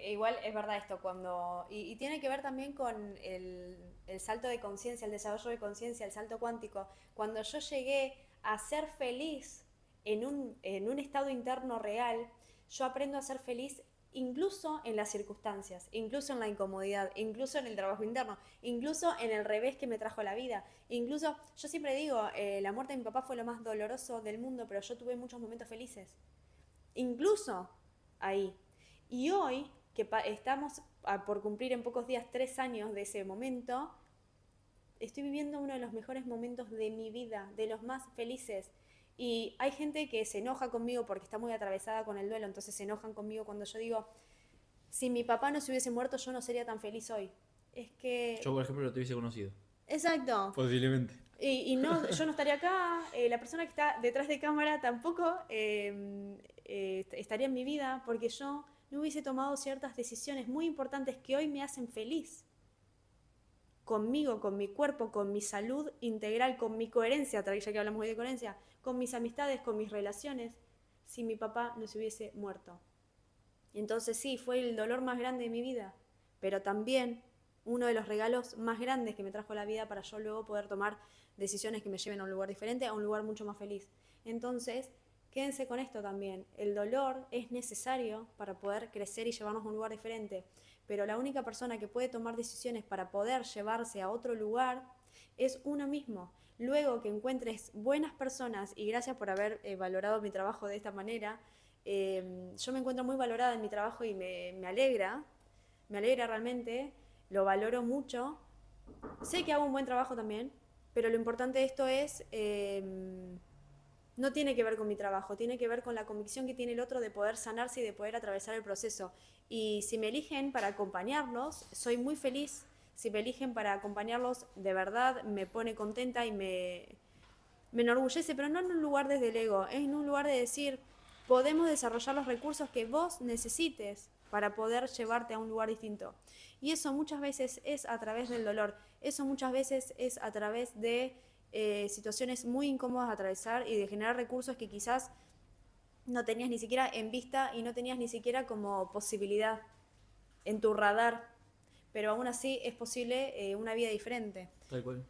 Igual es verdad esto, y tiene que ver también con el salto de conciencia, el desarrollo de conciencia, el salto cuántico. Cuando yo llegué a ser feliz en un estado interno real, yo aprendo a ser feliz incluso en las circunstancias, incluso en la incomodidad, incluso en el trabajo interno, incluso en el revés que me trajo la vida. Incluso, yo siempre digo, la muerte de mi papá fue lo más doloroso del mundo, pero yo tuve muchos momentos felices. Incluso ahí. Y hoy, que estamos por cumplir en pocos días 3 años de ese momento, estoy viviendo uno de los mejores momentos de mi vida, de los más felices. Y hay gente que se enoja conmigo porque está muy atravesada con el duelo, entonces se enojan conmigo cuando yo digo, si mi papá no se hubiese muerto, yo no sería tan feliz hoy. Es que... Yo, por ejemplo, lo te hubiese conocido. Exacto. Posiblemente. Y no, yo no estaría acá, la persona que está detrás de cámara tampoco estaría en mi vida porque yo no hubiese tomado ciertas decisiones muy importantes que hoy me hacen feliz. Conmigo, con mi cuerpo, con mi salud integral, con mi coherencia, ya que hablamos hoy de coherencia, con mis amistades, con mis relaciones, si mi papá no se hubiese muerto. Entonces sí, fue el dolor más grande de mi vida, pero también uno de los regalos más grandes que me trajo la vida para yo luego poder tomar decisiones que me lleven a un lugar diferente, a un lugar mucho más feliz. Entonces, quédense con esto también. El dolor es necesario para poder crecer y llevarnos a un lugar diferente, pero la única persona que puede tomar decisiones para poder llevarse a otro lugar es uno mismo. Luego que encuentres buenas personas, y gracias por haber valorado mi trabajo de esta manera, yo me encuentro muy valorada en mi trabajo y me alegra realmente, lo valoro mucho. Sé que hago un buen trabajo también, pero lo importante de esto es, no tiene que ver con mi trabajo, tiene que ver con la convicción que tiene el otro de poder sanarse y de poder atravesar el proceso. Y si me eligen para acompañarlos, soy muy feliz. Si me eligen para acompañarlos, de verdad me pone contenta y me enorgullece, pero no en un lugar desde el ego, es en un lugar de decir, podemos desarrollar los recursos que vos necesites para poder llevarte a un lugar distinto. Y eso muchas veces es a través del dolor, eso muchas veces es a través de situaciones muy incómodas a atravesar y de generar recursos que quizás no tenías ni siquiera en vista y no tenías ni siquiera como posibilidad en tu radar, pero aún así es posible una vida diferente. Tal cual.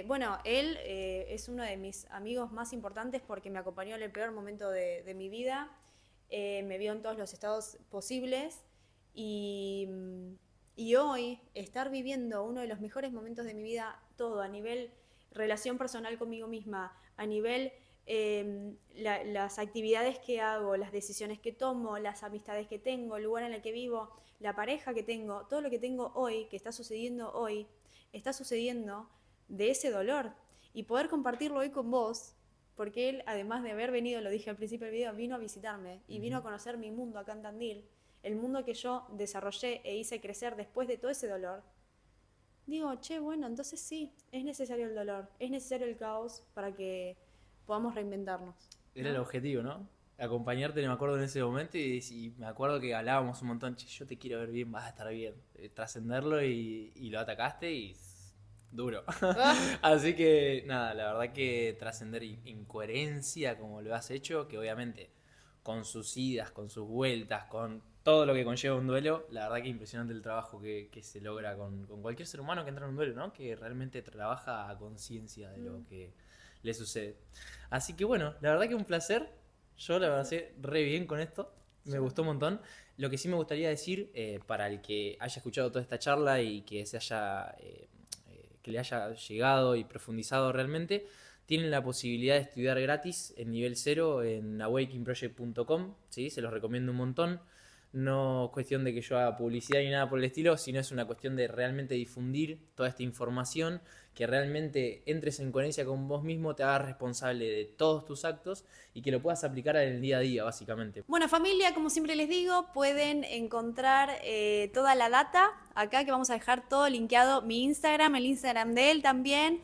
Bueno, él es uno de mis amigos más importantes porque me acompañó en el peor momento de mi vida, me vio en todos los estados posibles y, y hoy estar viviendo uno de los mejores momentos de mi vida, todo a nivel relación personal conmigo misma, a nivel las actividades que hago, las decisiones que tomo, las amistades que tengo, el lugar en el que vivo, la pareja que tengo, todo lo que tengo hoy, que está sucediendo hoy, está sucediendo de ese dolor. Y poder compartirlo hoy con vos, porque él, además de haber venido, lo dije al principio del video, vino a visitarme y vino a conocer mi mundo acá en Tandil, el mundo que yo desarrollé e hice crecer después de todo ese dolor. Digo, che, bueno, entonces sí, es necesario el dolor, es necesario el caos para que podamos reinventarnos, Era el ¿no? objetivo, ¿no? Acompañarte, me acuerdo en ese momento y me acuerdo que hablábamos un montón, che, yo te quiero ver bien, vas a estar bien. Trascenderlo y lo atacaste y duro. Ah, Así que nada, la verdad que trascender incoherencia como lo has hecho, que obviamente con sus idas, con sus vueltas, con todo lo que conlleva un duelo, la verdad que impresionante el trabajo que se logra con cualquier ser humano que entra en un duelo, ¿no? Que realmente trabaja a conciencia de lo que le sucede. Así que bueno, la verdad que un placer. Yo la verdad sé re bien con esto. Me gustó un montón. Lo que sí me gustaría decir, para el que haya escuchado toda esta charla y que se haya que le haya llegado y profundizado realmente, tienen la posibilidad de estudiar gratis en nivel 0 en awakeningproject.com, ¿sí? Se los recomiendo un montón. No es cuestión de que yo haga publicidad ni nada por el estilo, sino es una cuestión de realmente difundir toda esta información, que realmente entres en coherencia con vos mismo, te hagas responsable de todos tus actos y que lo puedas aplicar en el día a día, básicamente. Bueno, familia, como siempre les digo, pueden encontrar toda la data acá, que vamos a dejar todo linkeado, mi Instagram, el Instagram de él también,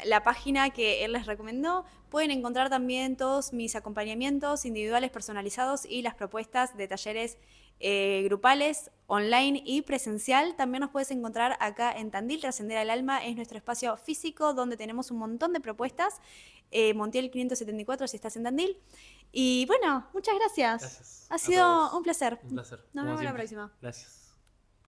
la página que él les recomendó. Pueden encontrar también todos mis acompañamientos individuales personalizados y las propuestas de talleres grupales, online y presencial. También nos puedes encontrar acá en Tandil. Trascender al Alma es nuestro espacio físico donde tenemos un montón de propuestas. Montiel 574 si estás en Tandil. Y bueno, muchas gracias. Gracias. Ha A sido todos. un placer. Un placer. Nos Como vemos la siempre. próxima. Gracias.